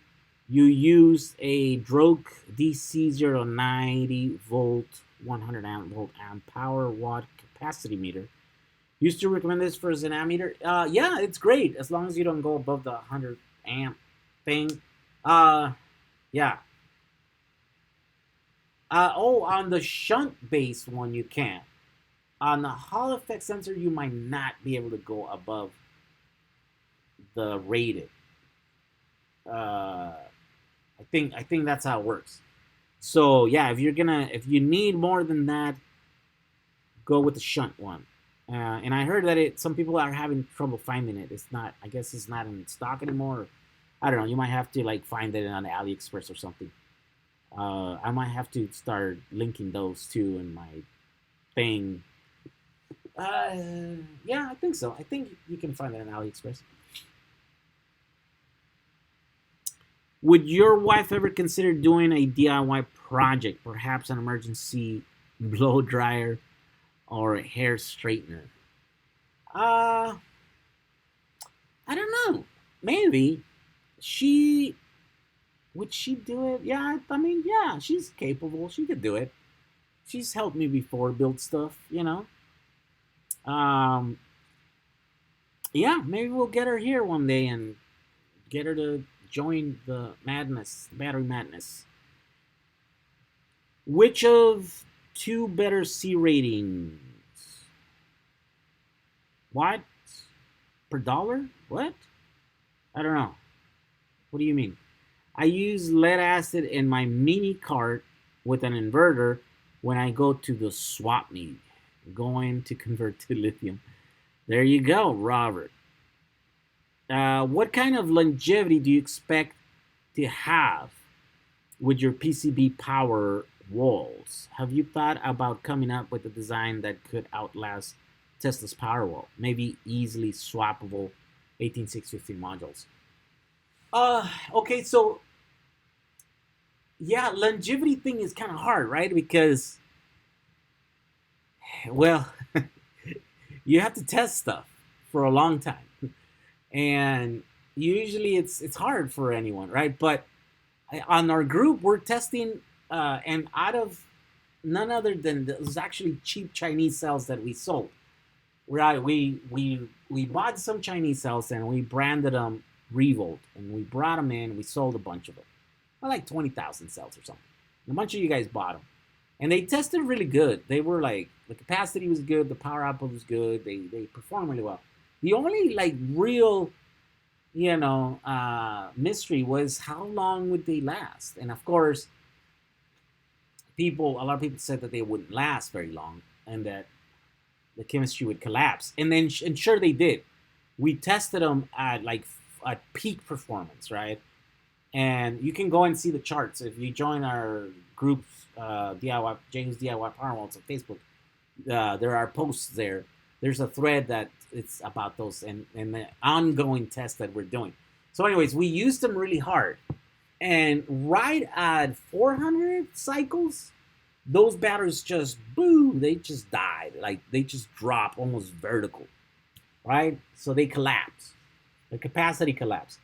You use a Droke DC090 volt 100 amp volt amp power watt capacity meter. Used to recommend this for an ammeter. Yeah, it's great as long as you don't go above the 100 amp thing. Uh, yeah. On the shunt based one you can. On the Hall effect sensor, you might not be able to go above the rated. I think that's how it works. So yeah, if you need more than that, go with the shunt one. And I heard that some people are having trouble finding it. It's not. I guess it's not in stock anymore. I don't know. You might have to like find it on AliExpress or something. I might have to start linking those two in my thing. Yeah, I think so. I think you can find that on AliExpress. Would your wife ever consider doing a DIY project, perhaps an emergency blow dryer or a hair straightener? Uh, I don't know. Maybe she would she do it? Yeah, I mean, yeah, she's capable. She could do it. She's helped me before build stuff. Um, yeah, maybe we'll get her here one day and get her to join the madness, battery madness. Which of two better C ratings? What? Per dollar? What? I don't know. What do you mean? I use lead acid in my mini cart with an inverter when I go to the swap meet, going to convert to lithium. There you go, Robert. What kind of longevity do you expect to have with your PCB power walls? Have you thought about coming up with a design that could outlast Tesla's Powerwall? Maybe easily swappable 18650 modules. Okay, so yeah, longevity thing is kind of hard, right? Because, well, you have to test stuff for a long time, and usually it's hard for anyone, right? But on our group, we're testing, and out of none other than those actually cheap Chinese cells that we sold. Right, we bought some Chinese cells and we branded them Revolt, and we brought them in. We sold a bunch of them, like 20,000 cells or something. And a bunch of you guys bought them, and they tested really good. They were like the capacity was good, the power output was good. They performed really well. The only like real mystery was how long would they last, and of course, a lot of people said that they wouldn't last very long, and that the chemistry would collapse. And sure they did. We tested them at like at peak performance, right? And you can go and see the charts if you join our groups, DIY James DIY Power Walls on Facebook. There are posts there. There's a thread that it's about those and the ongoing tests that we're doing. So, anyways, we used them really hard, and right at 400 cycles, those batteries just they just died. Like they just drop almost vertical, right? So they collapse. The capacity collapsed.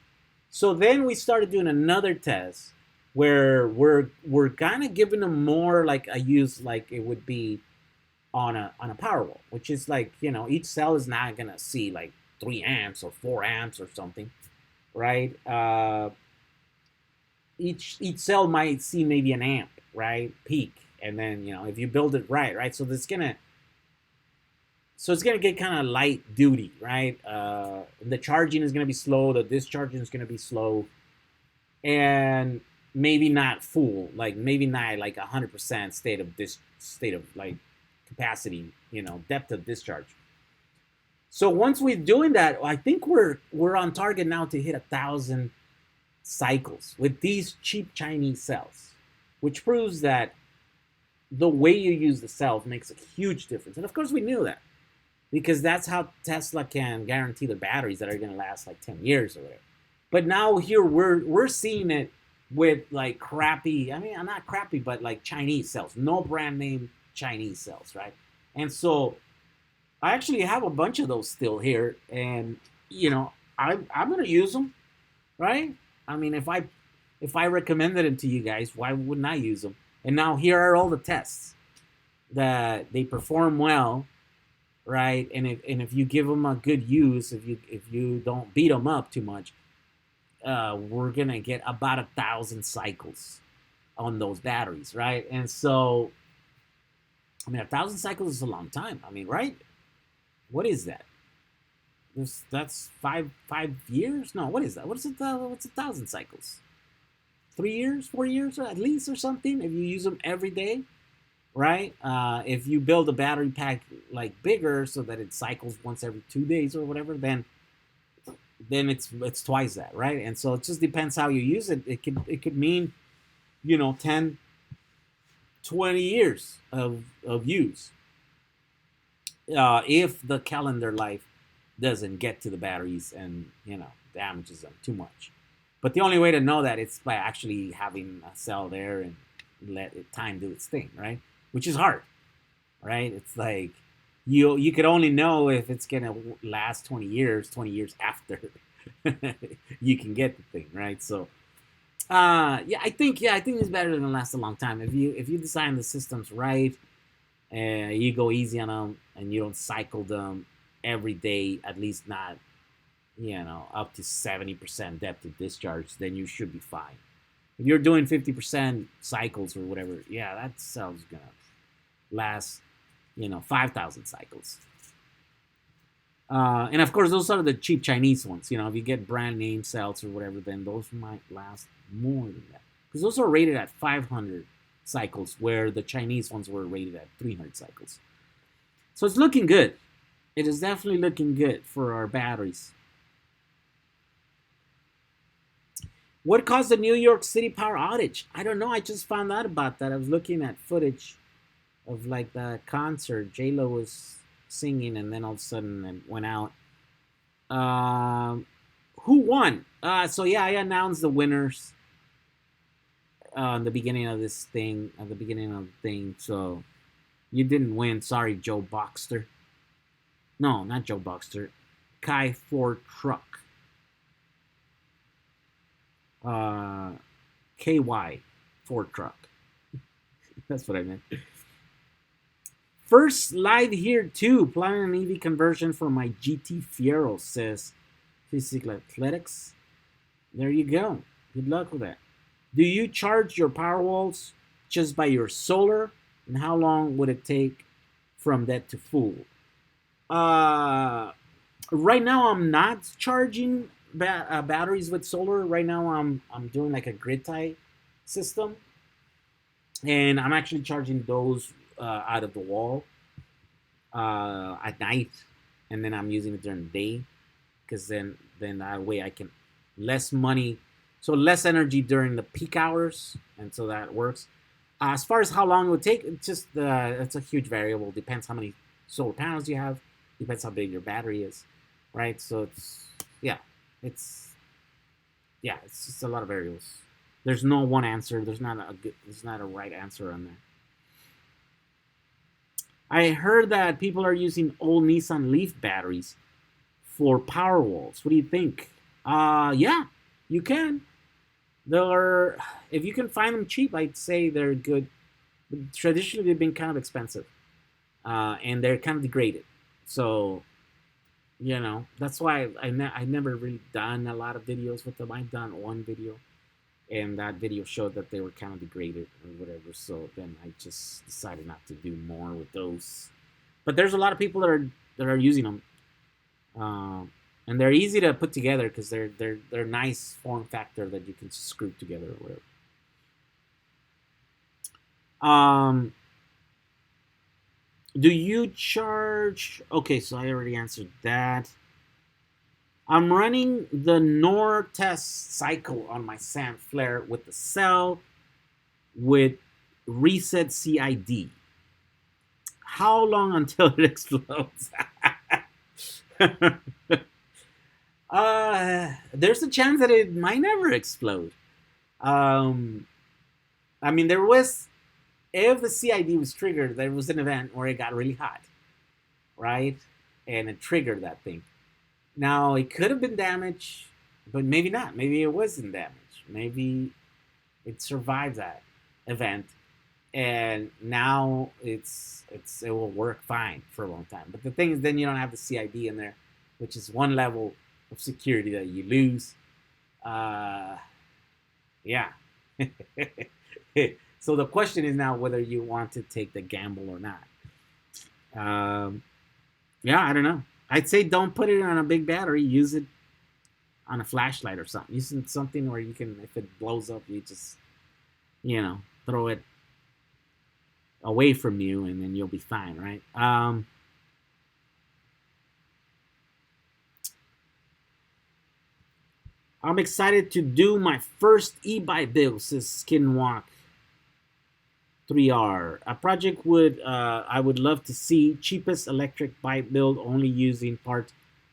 So then we started doing another test where we're kind of giving them more like a use like it would be on a power wall, which is like each cell is not gonna see like 3 amps or 4 amps or something, right? Each cell might see maybe an amp, right, peak, and then if you build it right, so it's gonna get kind of light duty, right? The charging is gonna be slow, the discharging is gonna be slow, and maybe not full, like maybe not like 100% state of like capacity, depth of discharge. So once we're doing that, I think we're on target now to hit 1,000 cycles with these cheap Chinese cells, which proves that the way you use the cells makes a huge difference. And of course, we knew that because that's how Tesla can guarantee the batteries that are going to last like 10 years or whatever. But now here we're seeing it with like crappy, I mean, not crappy, but like Chinese cells, no brand name Chinese cells, right? And so I actually have a bunch of those still here, and I'm going to use them. right? I mean, if I recommended them to you guys, why wouldn't I use them? And now here are all the tests that they perform well, right? And if you give them a good use, if you don't beat them up too much, we're gonna get about 1,000 cycles on those batteries, right? And so, I mean, 1,000 cycles is a long time. I mean, right? What is that? That's five years? No, what is that? What's 1,000 cycles? 3 years, 4 years, at least, or something. If you use them every day, right? If you build a battery pack like bigger so that it cycles once every 2 days or whatever, then it's twice that, right? And so it just depends how you use it. It could mean 10, 20 years of use, if the calendar life doesn't get to the batteries and damages them too much. But the only way to know that is by actually having a cell there and let it time do its thing, right? Which is hard, right? It's like you could only know if it's gonna last 20 years after you can get the thing, right? So I think it's better than last a long time. If you design the systems right, you go easy on them and you don't cycle them every day, at least not up to 70% depth of discharge, then you should be fine. If you're doing 50% cycles or whatever, yeah, that cell's gonna last 5,000 cycles. And of course, those are the cheap Chinese ones. If you get brand name cells or whatever, then those might last more than that, because those are rated at 500 cycles, where the Chinese ones were rated at 300 cycles. So it's looking good. It is definitely looking good for our batteries. What caused the New York City power outage? I don't know. I just found out about that. I was looking at footage of like the concert. J-Lo was singing, and then all of a sudden it went out. Who won? So yeah, I announced the winners in the beginning of this thing. At the beginning of the thing, so you didn't win. Sorry, Joe Boxster. No, not Joe Boxster. Kai Ford Truck. KY Ford Truck. That's what I meant. First live here too. Planning an EV conversion for my GT Fiero, says Physical Athletics. There you go. Good luck with that. Do you charge your power walls just by your solar? And how long would it take from that to full? Right now I'm not charging batteries with solar. Right now I'm doing like a grid tie system, and I'm actually charging those out of the wall at night, and then I'm using it during the day, because then that way I can less energy during the peak hours, and so that works. As far as how long it would take, it's a huge variable. Depends how many solar panels you have. Depends how big your battery is, right? So it's just a lot of variables. There's no one answer. There's not a right answer on there. I heard that people are using old Nissan Leaf batteries for power walls. What do you think? Yeah, you can. If you can find them cheap, I'd say they're good. But traditionally, they've been kind of expensive, and they're kind of degraded. So, that's why I never really done a lot of videos with them. I've done one video, and that video showed that they were kind of degraded or whatever. So then I just decided not to do more with those. But there's a lot of people that are using them, and they're easy to put together because they're nice form factor that you can screw together or whatever. Do you charge? Okay, so I already answered that. I'm running the NOR test cycle on my SAM flare with the cell with reset CID. How long until it explodes? There's a chance that it might never explode. I mean, if the CID was triggered, there was an event where it got really hot, right? And it triggered that thing. Now, it could have been damaged but maybe not. Maybe it wasn't damaged. Maybe it survived that event, and now it will work fine for a long time. But the thing is, then you don't have the CID in there, which is one level of security that you lose. Yeah. So the question is now whether you want to take the gamble or not. Yeah, I don't know. I'd say don't put it on a big battery. Use it on a flashlight or something. Use something where you can, if it blows up, you just, throw it away from you, and then you'll be fine, right? I'm excited to do my first e-bike build, says Skinwalk 3R. A project I would love to see. Cheapest electric bike build, only using parts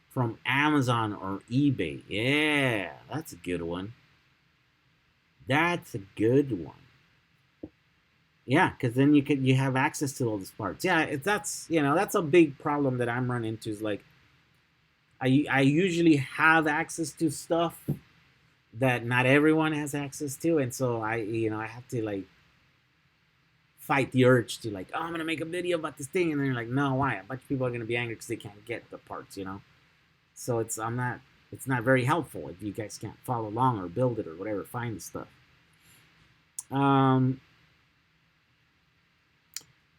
from Amazon or eBay. Yeah, that's a good one. That's a good one. Yeah, because then you have access to all these parts. Yeah, that's a big problem that I'm running into. Is like I usually have access to stuff that not everyone has access to, and so I have to like fight the urge to like, oh, I'm gonna make a video about this thing, and then you're like, no, why? A bunch of people are gonna be angry because they can't get the parts, So it's not very helpful if you guys can't follow along or build it or whatever, find the stuff.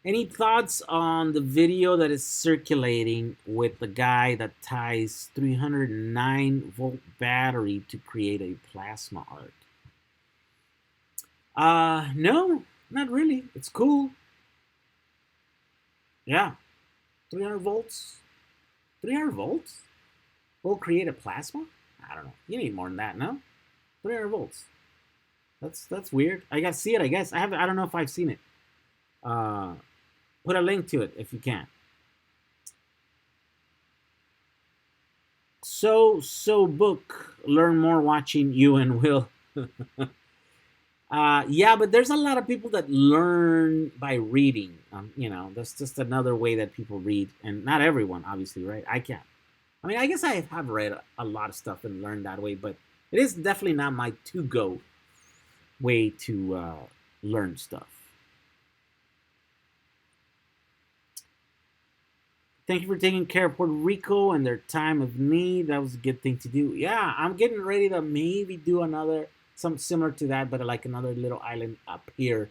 Any thoughts on the video that is circulating with the guy that ties 309-volt battery to create a plasma art? No, not really. It's cool. Yeah, 300 volts. 300 volts will create a plasma? I don't know. You need more than that, no? 300 volts. That's weird. I gotta see it, I guess. I don't know if I've seen it. Put a link to it if you can. So book. Learn more watching you and Will. Yeah, but there's a lot of people that learn by reading. That's just another way that people read, and not everyone, obviously, right? I can't. I mean, I guess I have read a lot of stuff and learned that way, but it is definitely not my to-go way to learn stuff. Thank you for taking care of Puerto Rico and their time of need. That was a good thing to do. Yeah, I'm getting ready to maybe do something similar to that, but like another little island up here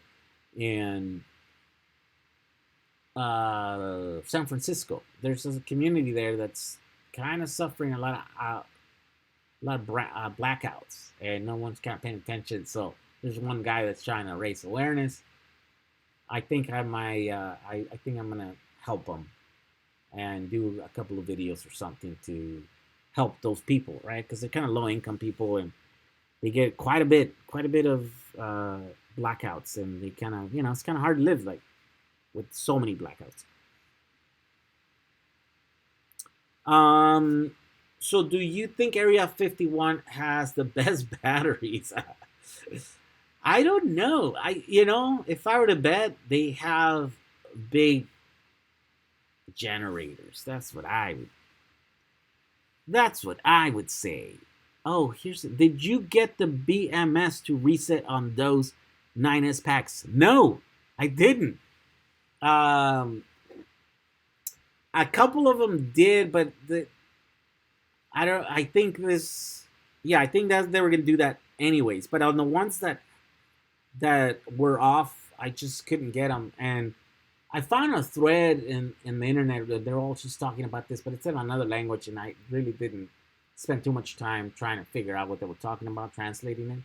in San Francisco. There's a community there that's kind of suffering a lot of blackouts, and no one's kind of paying attention. So there's one guy that's trying to raise awareness. I think I think I'm gonna help him and do a couple of videos or something to help those people, right? Because they're kind of low-income people, and they get quite a bit of blackouts, and they kind of, it's kind of hard to live like with so many blackouts. So do you think Area 51 has the best batteries? I don't know. If I were to bet, they have big generators. That's what I would say. Oh, did you get the BMS to reset on those 9S packs? No, I didn't. A couple of them did, but I think that they were gonna do that anyways. But on the ones that were off, I just couldn't get them. And I found a thread in the internet that they're all just talking about this, but it's in another language, and I really didn't spend too much time trying to figure out what they were talking about, translating it.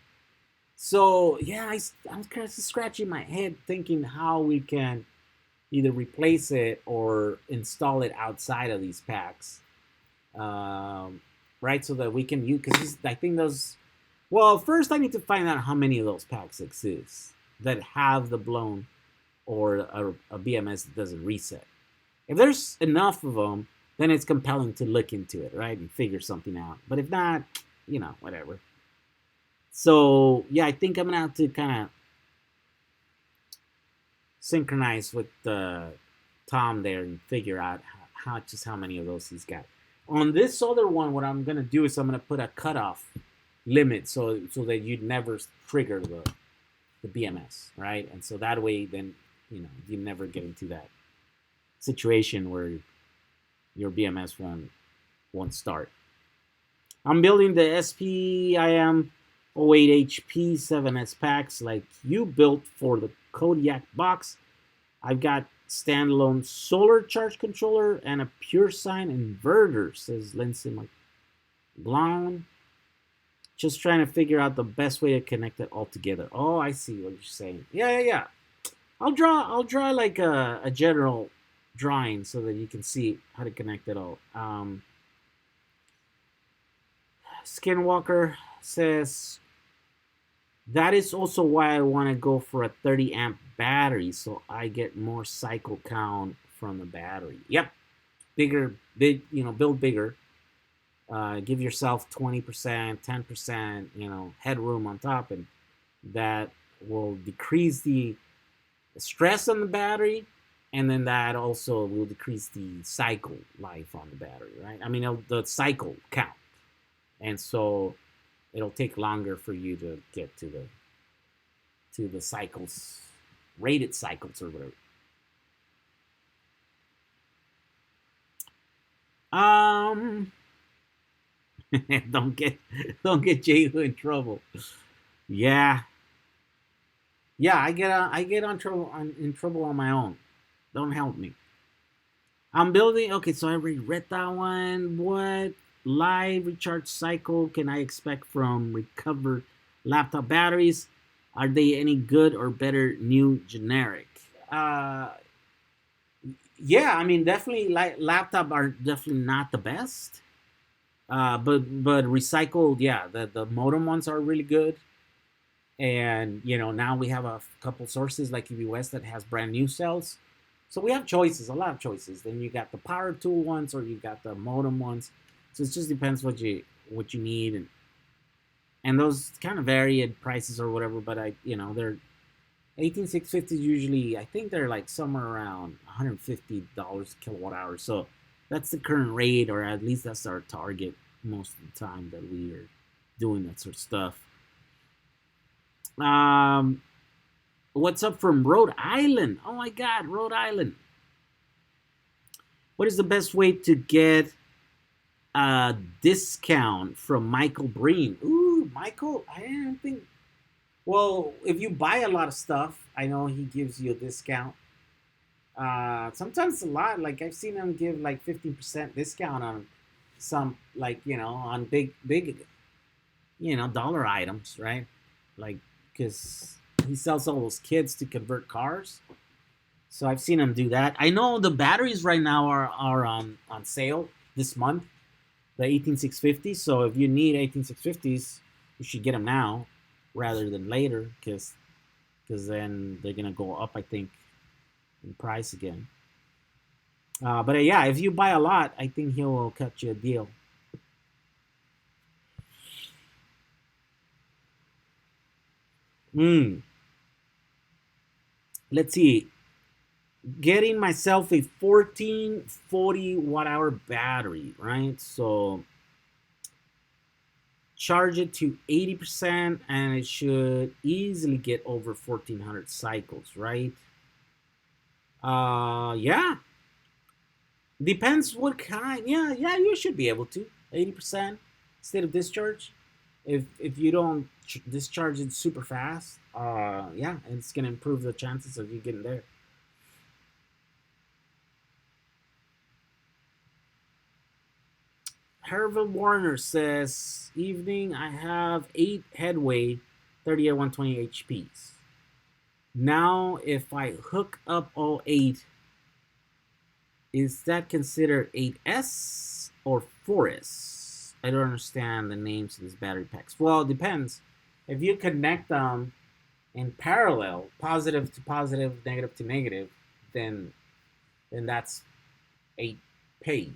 So yeah, I'm kind of scratching my head thinking how we can either replace it or install it outside of these packs, right? So that we can use, because I think those. Well, first I need to find out how many of those packs exist that have the blown or a BMS that doesn't reset. If there's enough of them, then it's compelling to look into it, right, and figure something out. But if not, whatever. So yeah, I think I'm gonna have to kind of synchronize with Tom there and figure out how many of those he's got. On this other one, what I'm gonna do is I'm gonna put a cutoff limit, so that you'd never trigger the BMS, right? And so that way, then you never get into that situation where your BMS won't start. I'm building the SPIM 08HP 7S packs like you built for the Kodiak box. I've got standalone solar charge controller and a pure sine inverter, says Lindsay McGlone. Just trying to figure out the best way to connect it all together. Oh, I see what you're saying. Yeah. I'll draw like a general drawing so that you can see how to connect it all. Skinwalker says that is also why I want to go for a 30 amp battery, so I get more cycle count from the battery. Yep, build bigger. Give yourself 20%, 10%, headroom on top, and that will decrease the stress on the battery, and then that also will decrease the cycle life on the battery, right? I mean, the cycle count, and so it'll take longer for you to get to the cycles, rated cycles or whatever. Don't get Jehu in trouble. Yeah, I get in trouble on my own. Don't help me. I'm building. Okay, so I already read that one. What live recharge cycle can I expect from recovered laptop batteries? Are they any good or better new generic? Yeah, I mean, definitely laptop are definitely not the best. But recycled, yeah, the modem ones are really good. And now we have a couple sources like EV West that has brand new cells. So we have choices, a lot of choices. Then you got the power tool ones, or you got the modem ones. So it just depends what you need, and those kind of vary in prices or whatever. But they're 18650s usually. I think they're like somewhere around $150 kilowatt hour. So that's the current rate, or at least that's our target most of the time that we are doing that sort of stuff. What's up from Rhode Island? Oh my God, Rhode Island. What is the best way to get a discount from Michael Breen? Ooh, Michael, I don't think. Well, if you buy a lot of stuff, I know he gives you a discount. Sometimes a lot. Like I've seen him give like 15% discount on some, like on big dollar items, right? Like because he sells all those kits to convert cars. So I've seen him do that. I know the batteries right now are on sale this month, the 18650s. So if you need 18650s, you should get them now rather than later, because then they're gonna go up, I think, in price again. But yeah, if you buy a lot, I think he will cut you a deal. Let's see. Getting myself a 1440 watt hour battery, right? So charge it to 80% and it should easily get over 1400 cycles, right? Yeah. Depends what kind. Yeah, you should be able to. 80% state of discharge. If you don't discharge it super fast, yeah, it's gonna improve the chances of you getting there. Hervé Warner says, evening, I have 8 headway 30 at 120 HPs. Now, if I hook up all 8, is that considered 8S or 4S? I don't understand the names of these battery packs. Well, it depends. If you connect them in parallel, positive to positive, negative to negative, then that's 8P,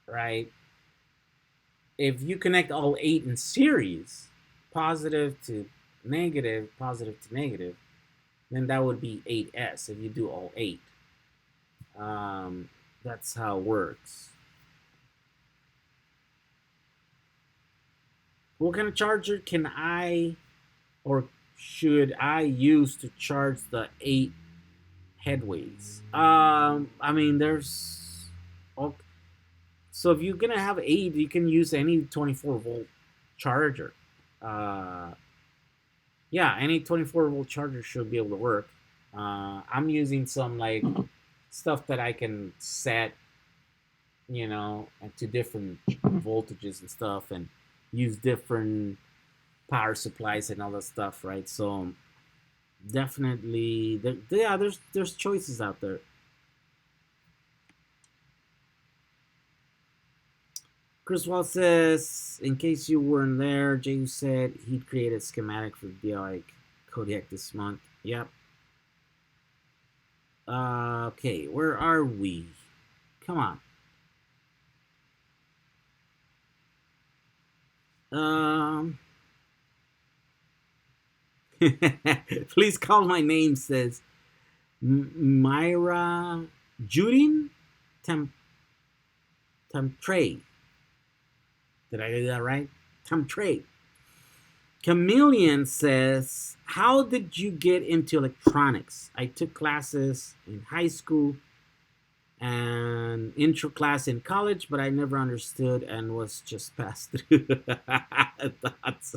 right? If you connect all 8 in series, positive to negative, then that would be 8S if you do all 8. That's how it works. What kind of charger can I or should I use to charge the 8 headways? I mean, there's all, so if you're gonna have 8, you can use any 24-volt charger. Uh, yeah, any 24-volt charger should be able to work. I'm using some like stuff that I can set, to different voltages and stuff, and use different power supplies and all that stuff, right? So definitely, yeah, there's choices out there. Chris Wall says, in case you weren't there, James said he'd create a schematic for the DI Kodiak this month. Yep. Okay, where are we? Come on. Please call my name, says Myra Judin Tamtrey. Did I do that right? Tamtrey. Chameleon says, how did you get into electronics? I took classes in high school and intro class in college, but I never understood and was just passed through. That's,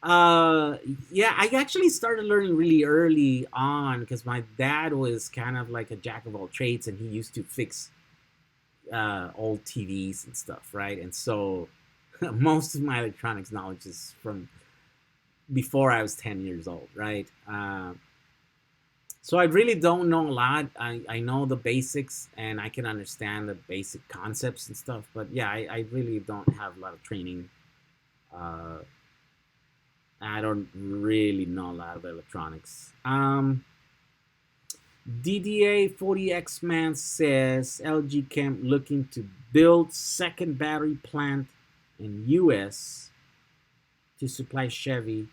yeah, I actually started learning really early on because my dad was kind of like a jack of all trades, and he used to fix old TVs and stuff, right? And so most of my electronics knowledge is from before I was 10 years old, right? So I really don't know a lot. I know the basics and I can understand the basic concepts and stuff, but yeah, I really don't have a lot of training. I don't really know a lot of electronics. DDA 40X Man says LG Chem looking to build second battery plant in US to supply Chevy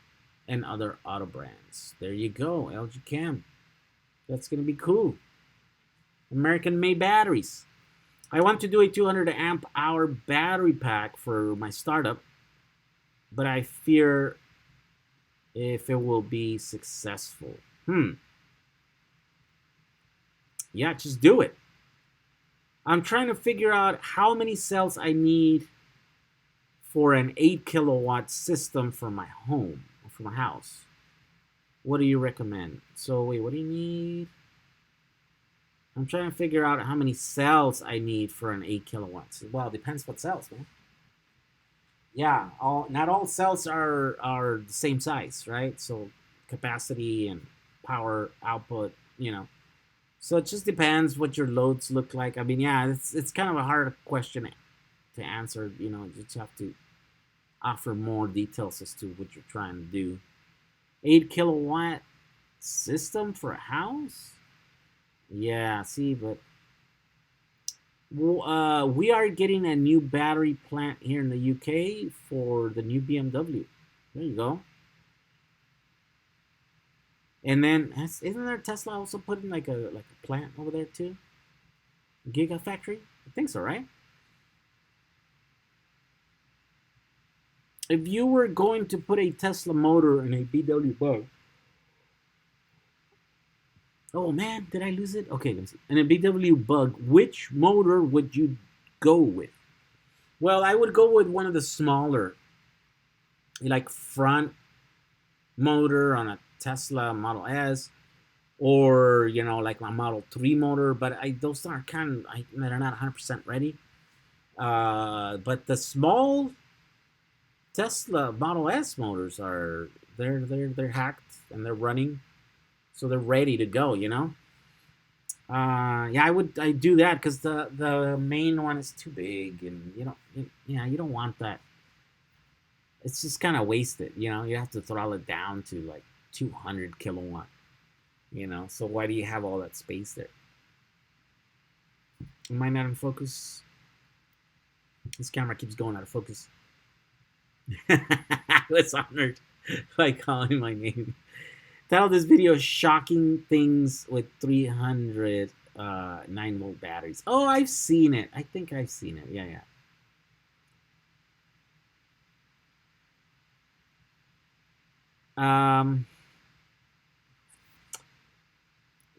and other auto brands. There you go, LG Chem. That's going to be cool. American made batteries. I want to do a 200 amp hour battery pack for my startup, but I fear if it will be successful. Yeah, just do it. I'm trying to figure out how many cells I need for an 8 kilowatt system for my home, for my house. What do you recommend? So wait, what do you need? I'm trying to figure out how many cells I need for an 8 kilowatts. Well, it depends what cells, man. Yeah, not all cells are the same size, right? So capacity and power output, So it just depends what your loads look like. I mean, yeah, it's kind of a hard question to answer. You just have to offer more details as to what you're trying to do. 8 kilowatt system for a house? Yeah, see, but we are getting a new battery plant here in the UK for the new BMW. There you go. And then isn't there Tesla also putting like a plant over there too? Gigafactory? I think so, right? If you were going to put a Tesla motor in a BMW Bug, oh man, did I lose it? Okay, let me see. In a BMW Bug, which motor would you go with? Well, I would go with one of the smaller, like front motor on a Tesla Model S, or like my Model 3 motor. But those are they're not 100% ready. But the small Tesla Model S motors they're hacked and they're running, so they're ready to go. Yeah, I do that because the main one is too big, and you don't want that. It's just kind of wasted. You have to throttle it down to like 200 kilowatt. So why do you have all that space there? Am I not in focus? This camera keeps going out of focus. I was honored by calling my name. Title this video: Shocking Things with 300 9-volt batteries. Oh, I've seen it. I think I've seen it. Yeah. Um,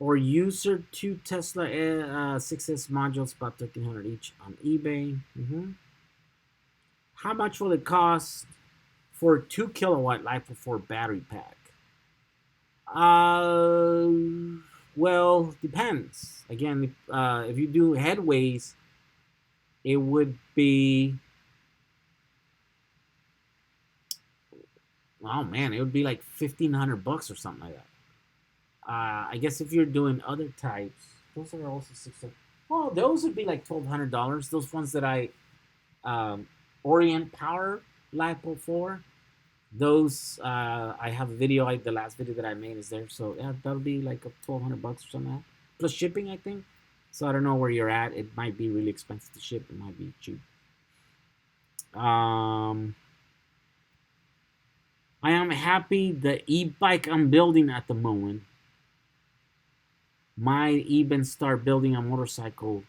or user two Tesla 6S modules, about 1,300 each on eBay. How much will it cost for a 2 kilowatt LiPo 4 battery pack? Uh, well, depends. Again, if you do headways, it would be, oh man, it would be like $1,500 or something like that. I guess if you're doing other types, those are also 600. Oh, those would be like $1,200. Those ones that I Orient Power LiPo 4. Those I have a video. The last video that I made is there, so yeah, that'll be like $1,200 or something like that. Plus shipping, I think. So I don't know where you're at. It might be really expensive to ship. It might be cheap. I am happy the e-bike I'm building at the moment might even start building a motorcycle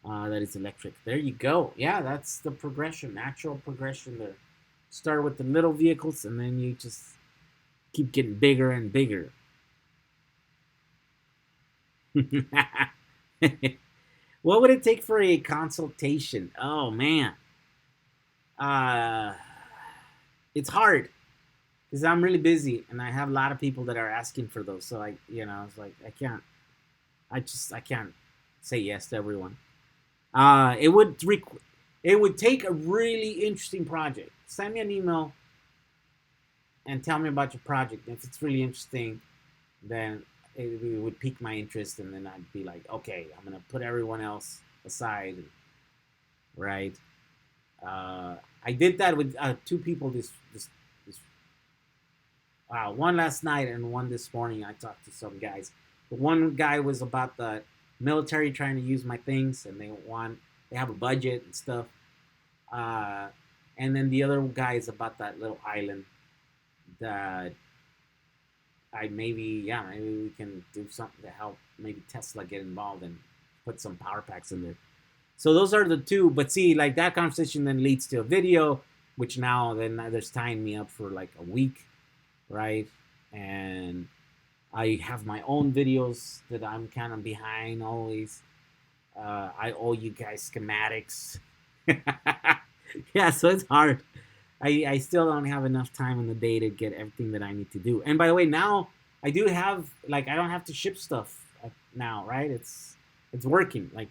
that is electric. There you go. Yeah, that's the progression, natural progression there. Start with the little vehicles and then you just keep getting bigger and bigger. What would it take for a consultation? Oh man. Uh it's hard because I'm really busy and I have a lot of people that are asking for those. So it's like I can't say yes to everyone. It would take a really interesting project. Send me an email and tell me about your project. If it's really interesting, then it would pique my interest, and then I'd be like, okay, I'm gonna put everyone else aside, right? I did that with two people this one last night and one this morning. I talked to some guys. The one guy was about the military trying to use my things, and they have a budget and stuff. Uh, and then the other guy is about that little island that maybe we can do something to help maybe Tesla get involved and put some power packs in there. So those are the two. But see, like that conversation then leads to a video, which now then there's tying me up for like a week, right? And I have my own videos that I'm kind of behind always. I owe you guys schematics. Yeah, so it's hard. I still don't have enough time in the day to get everything that I need to do. And by the way, now I do have I don't have to ship stuff now, right? It's working. I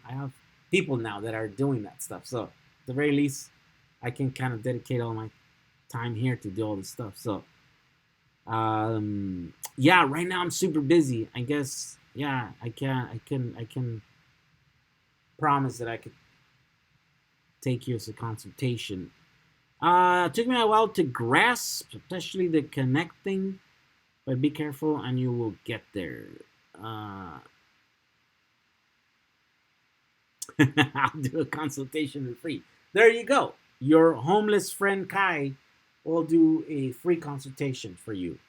have people now that are doing that stuff. So at the very least, I can kind of dedicate all my time here to do all this stuff. So yeah, right now I'm super busy. I guess I can promise that I could take you as a consultation. It took me a while to grasp, especially the connecting, but be careful and you will get there. I'll do a consultation for free. There you go. Your homeless friend Kai will do a free consultation for you.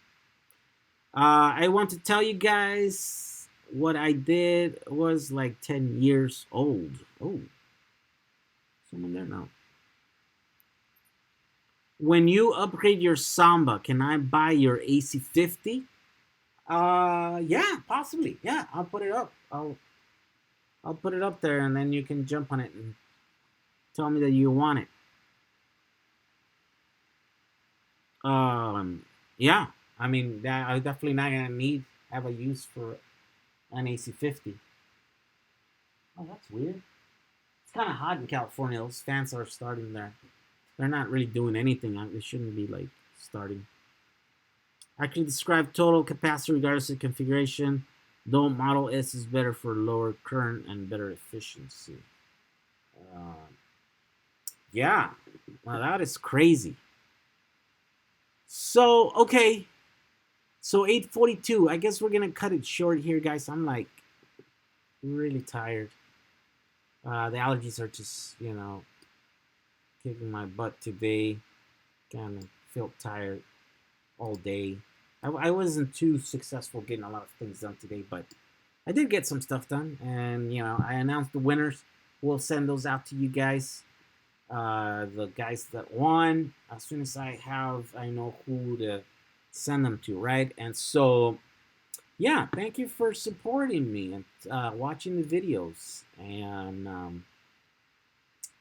I want to tell you guys what I did was like 10 years old. Oh, someone there now. When you upgrade your Samba, can I buy your AC50? Yeah, possibly. Yeah, I'll put it up. I'll put it up there, and then you can jump on it and tell me that you want it. Yeah. I mean, I'm definitely not gonna have a use for an AC50. Oh, that's weird. It's kind of hot in California. Those fans are starting there. They're not really doing anything. They shouldn't be like starting. I can describe total capacity regardless of configuration. Though Model S is better for lower current and better efficiency. Yeah, well, that is crazy. So, okay. So 8:42. I guess we're gonna cut it short here, guys. I'm like really tired. The allergies are just, kicking my butt today. Kind of felt tired all day. I wasn't too successful getting a lot of things done today, but I did get some stuff done. And, I announced the winners. We'll send those out to you guys. the guys that won. As soon as I know who to send them to, right? And so, yeah, thank you for supporting me and watching the videos, and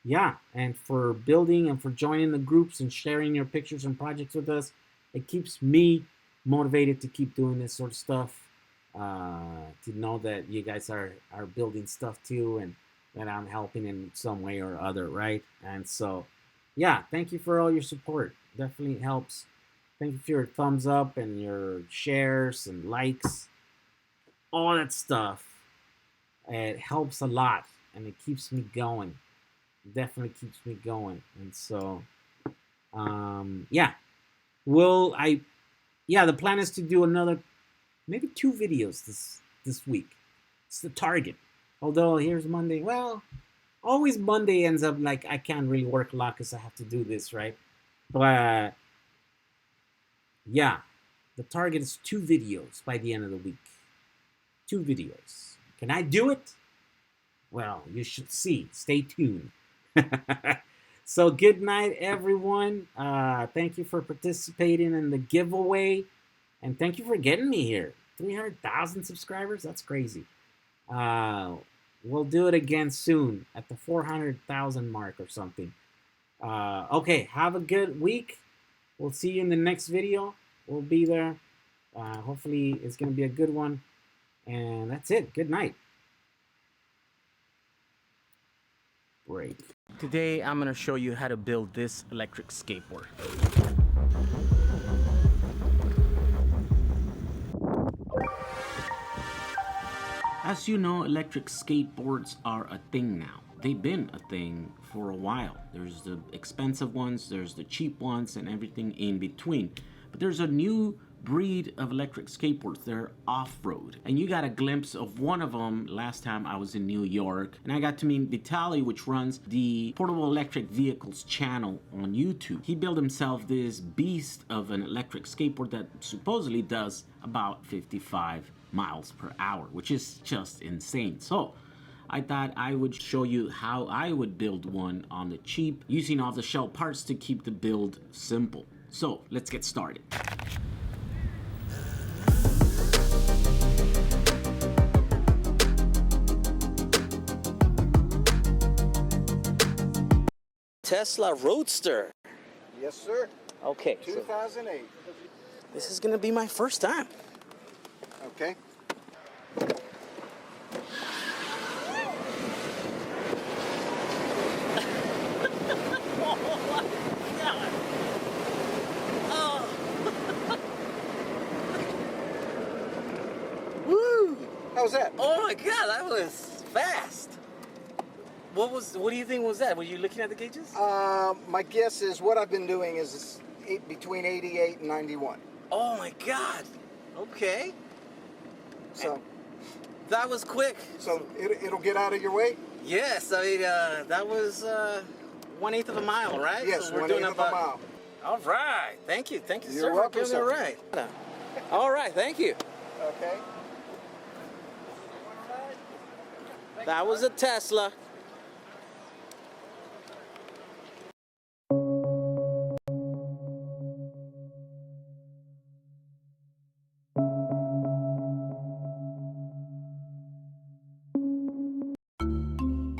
yeah, and for building and for joining the groups and sharing your pictures and projects with us. It keeps me motivated to keep doing this sort of stuff. To know that you guys are building stuff too, and that I'm helping in some way or other, right? And so, yeah, thank you for all your support. Definitely helps. Thank you for your thumbs up and your shares and likes, all that stuff. It helps a lot, and it keeps me going. Definitely keeps me going. And so, yeah, the plan is to do another, maybe 2 videos this week. It's the target. Although here's Monday. Well, always Monday ends up like I can't really work a lot because I have to do this, right? But yeah, the target is 2 videos by the end of the week. 2 videos. Can I do it? Well, you should see. Stay tuned. So good night, everyone. Thank you for participating in the giveaway, and thank you for getting me here. 300,000 subscribers. That's crazy. We'll do it again soon at the 400,000 mark or something. Okay, have a good week. We'll see you in the next video. We'll be there. Hopefully it's going to be a good one. And that's it. Good night. Break. Today I'm going to show you how to build this electric skateboard. As you know, electric skateboards are a thing now. They've been a thing for a while. There's the expensive ones, there's the cheap ones, and everything in between. But there's a new breed of electric skateboards. They're off-road. And you got a glimpse of one of them last time I was in New York. And I got to meet Deity, which runs the Portable Electric Vehicles channel on YouTube. He built himself this beast of an electric skateboard that supposedly does about 55 miles per hour, which is just insane. So I thought I would show you how I would build one on the cheap, using off-the-shelf parts to keep the build simple. So let's get started. Tesla Roadster. Yes, sir. Okay. 2008. This is gonna be my first time. Okay. Woo! How was that? Oh my God, that was fast. What do you think was that? Were you looking at the gauges? My guess is what I've been doing is between 88 and 91. Oh my God. Okay. So that was quick. So it'll get out of your way? Yes, I mean, that was 1/8 of a mile, right? Yes, so we're 1/8 doing of about... a mile. All right. Thank you, You're sir. welcome, All right. All right, thank you. Okay. That was a Tesla.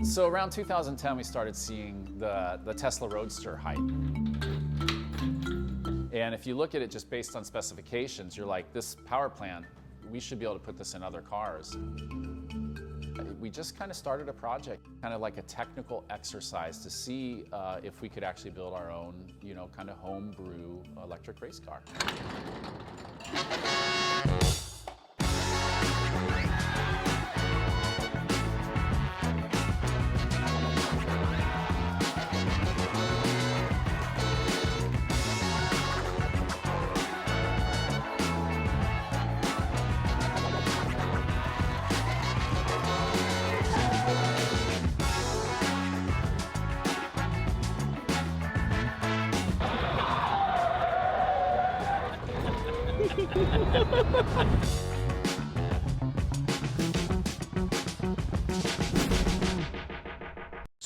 So around 2010, we started seeing the Tesla Roadster hype. And if you look at it just based on specifications, you're like, this power plant, we should be able to put this in other cars. We just kind of started a project, kind of like a technical exercise to see if we could actually build our own, kind of homebrew electric race car.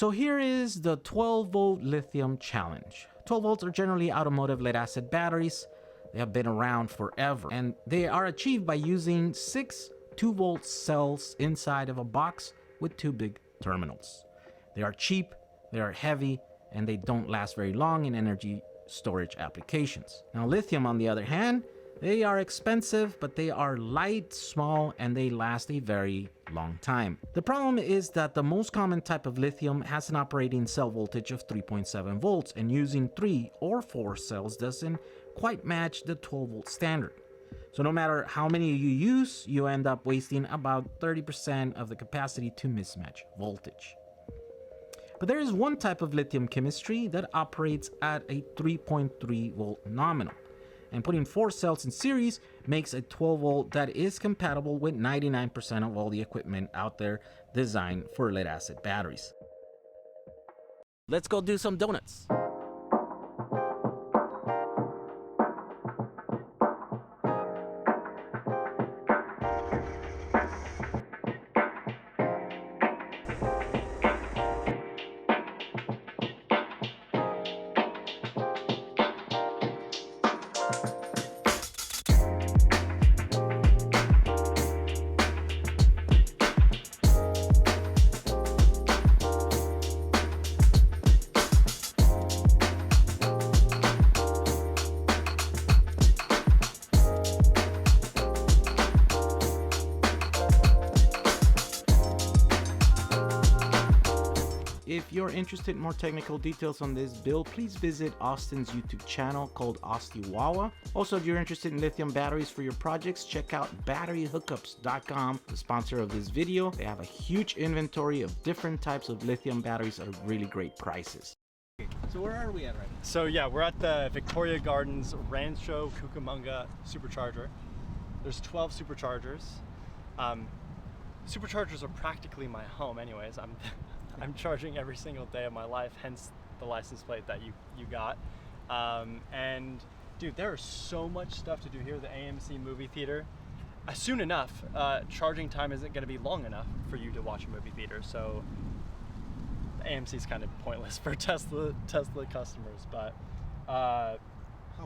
So here is the 12-volt lithium challenge. 12 volts are generally automotive lead-acid batteries. They have been around forever, and they are achieved by using 6 2-volt cells inside of a box with 2 big terminals. They are cheap, they are heavy, and they don't last very long in energy storage applications. Now lithium, on the other hand, they are expensive, but they are light, small, and they last a very long time. The problem is that the most common type of lithium has an operating cell voltage of 3.7 volts, and using 3 or 4 cells doesn't quite match the 12-volt standard. So no matter how many you use, you end up wasting about 30% of the capacity to mismatch voltage. But there is one type of lithium chemistry that operates at a 3.3 volt nominal. And putting 4 cells in series makes a 12 volt that is compatible with 99% of all the equipment out there designed for lead acid batteries. Let's go do some donuts. If you're interested in more technical details on this build, please visit Austin's YouTube channel called Ostiwawa. Also, if you're interested in lithium batteries for your projects, check out batteryhookups.com, the sponsor of this video. They have a huge inventory of different types of lithium batteries at really great prices. So where are we at right now? So yeah, we're at the Victoria Gardens Rancho Cucamonga supercharger. There's 12 superchargers. Superchargers are practically my home anyways. I'm charging every single day of my life, hence the license plate that you got. And dude, there is so much stuff to do here at the AMC movie theater. Soon enough, charging time isn't going to be long enough for you to watch a movie theater, so AMC is kind of pointless for Tesla customers. But How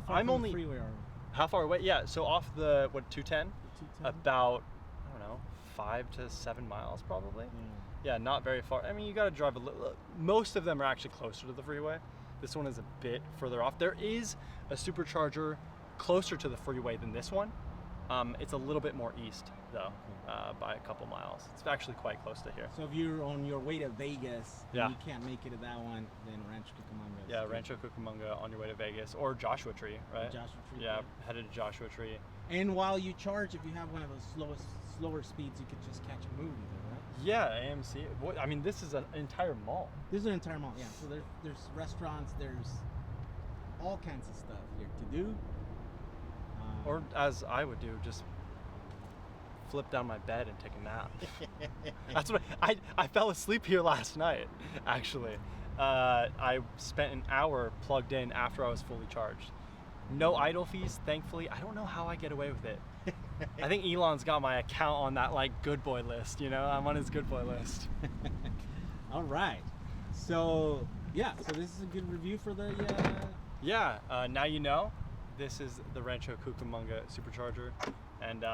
far I'm from only the freeway are we? how far away? Yeah, so off the 210, about I don't know 5 to 7 miles probably. Yeah, not very far. I mean, you got to drive a little. Most of them are actually closer to the freeway. This one is a bit further off. There is a supercharger closer to the freeway than this one. It's a little bit more east though, by a couple miles. It's actually quite close to here. So if you're on your way to Vegas and Yeah. you can't make it to that one, then Rancho Cucamonga. Yeah, Rancho Cucamonga on your way to Vegas, or Joshua Tree, right? Joshua Tree. Yeah, headed to Joshua Tree. And while you charge, if you have one of those slower speeds, you could just catch a movie there, right? Yeah, AMC. I mean, this is an entire mall. This is an entire mall, yeah. So there's restaurants, there's all kinds of stuff here to do. Or as I would do, just flip down my bed and take a nap. That's what I fell asleep here last night, actually. I spent an hour plugged in after I was fully charged. No idle fees, thankfully. I don't know how I get away with it. I think Elon's got my account on that like good boy list, you know? I'm on his good boy list. All right. So yeah, so this is a good review for the Yeah, now you know. This is the Rancho Cucamonga supercharger, and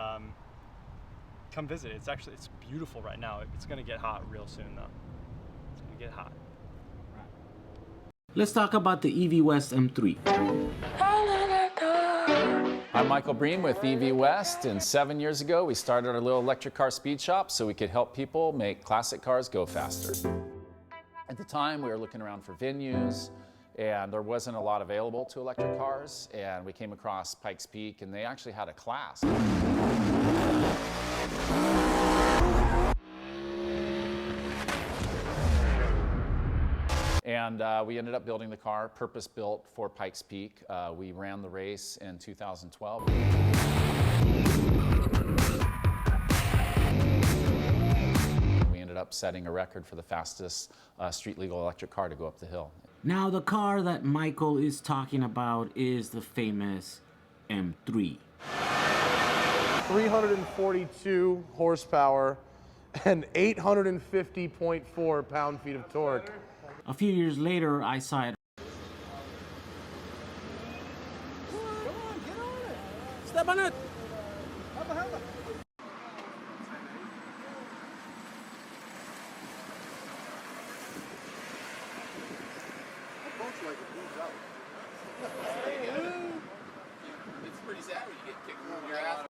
come visit. It's beautiful right now. It's gonna get hot real soon though. It's gonna get hot. Let's talk about the EV West M3. I'm Michael Breen with EV West, and 7 years ago we started our little electric car speed shop so we could help people make classic cars go faster. At the time we were looking around for venues, and there wasn't a lot available to electric cars, and we came across Pikes Peak, and they actually had a class. And we ended up building the car, purpose-built for Pikes Peak. We ran the race in 2012. We ended up setting a record for the fastest street-legal electric car to go up the hill. Now the car that Michael is talking about is the famous M3. 342 horsepower and 850.4 pound-feet of torque. A few years later, I saw it. Step on it. It's pretty sad when you get kicked from your ass.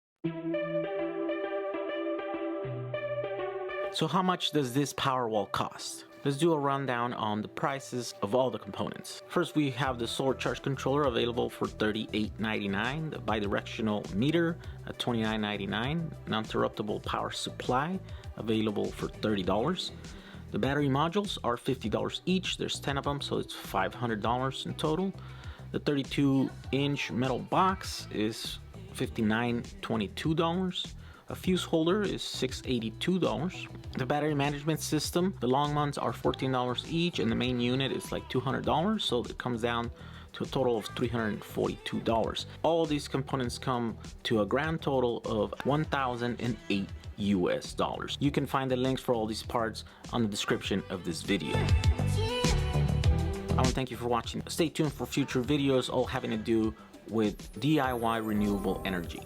So how much does this Powerwall cost? Let's do a rundown on the prices of all the components. First, we have the solar charge controller available for $38.99, the bidirectional meter at $29.99, non-interruptible power supply available for $30. The battery modules are $50 each. There's 10 of them, so it's $500 in total. The 32-inch metal box is $59.22. A fuse holder is $682. The battery management system, the long ones are $14 each, and the main unit is like $200, so it comes down to a total of $342. All of these components come to a grand total of $1,008 US dollars. You can find the links for all these parts on the description of this video. I want to thank you for watching. Stay tuned for future videos, all having to do with DIY renewable energy.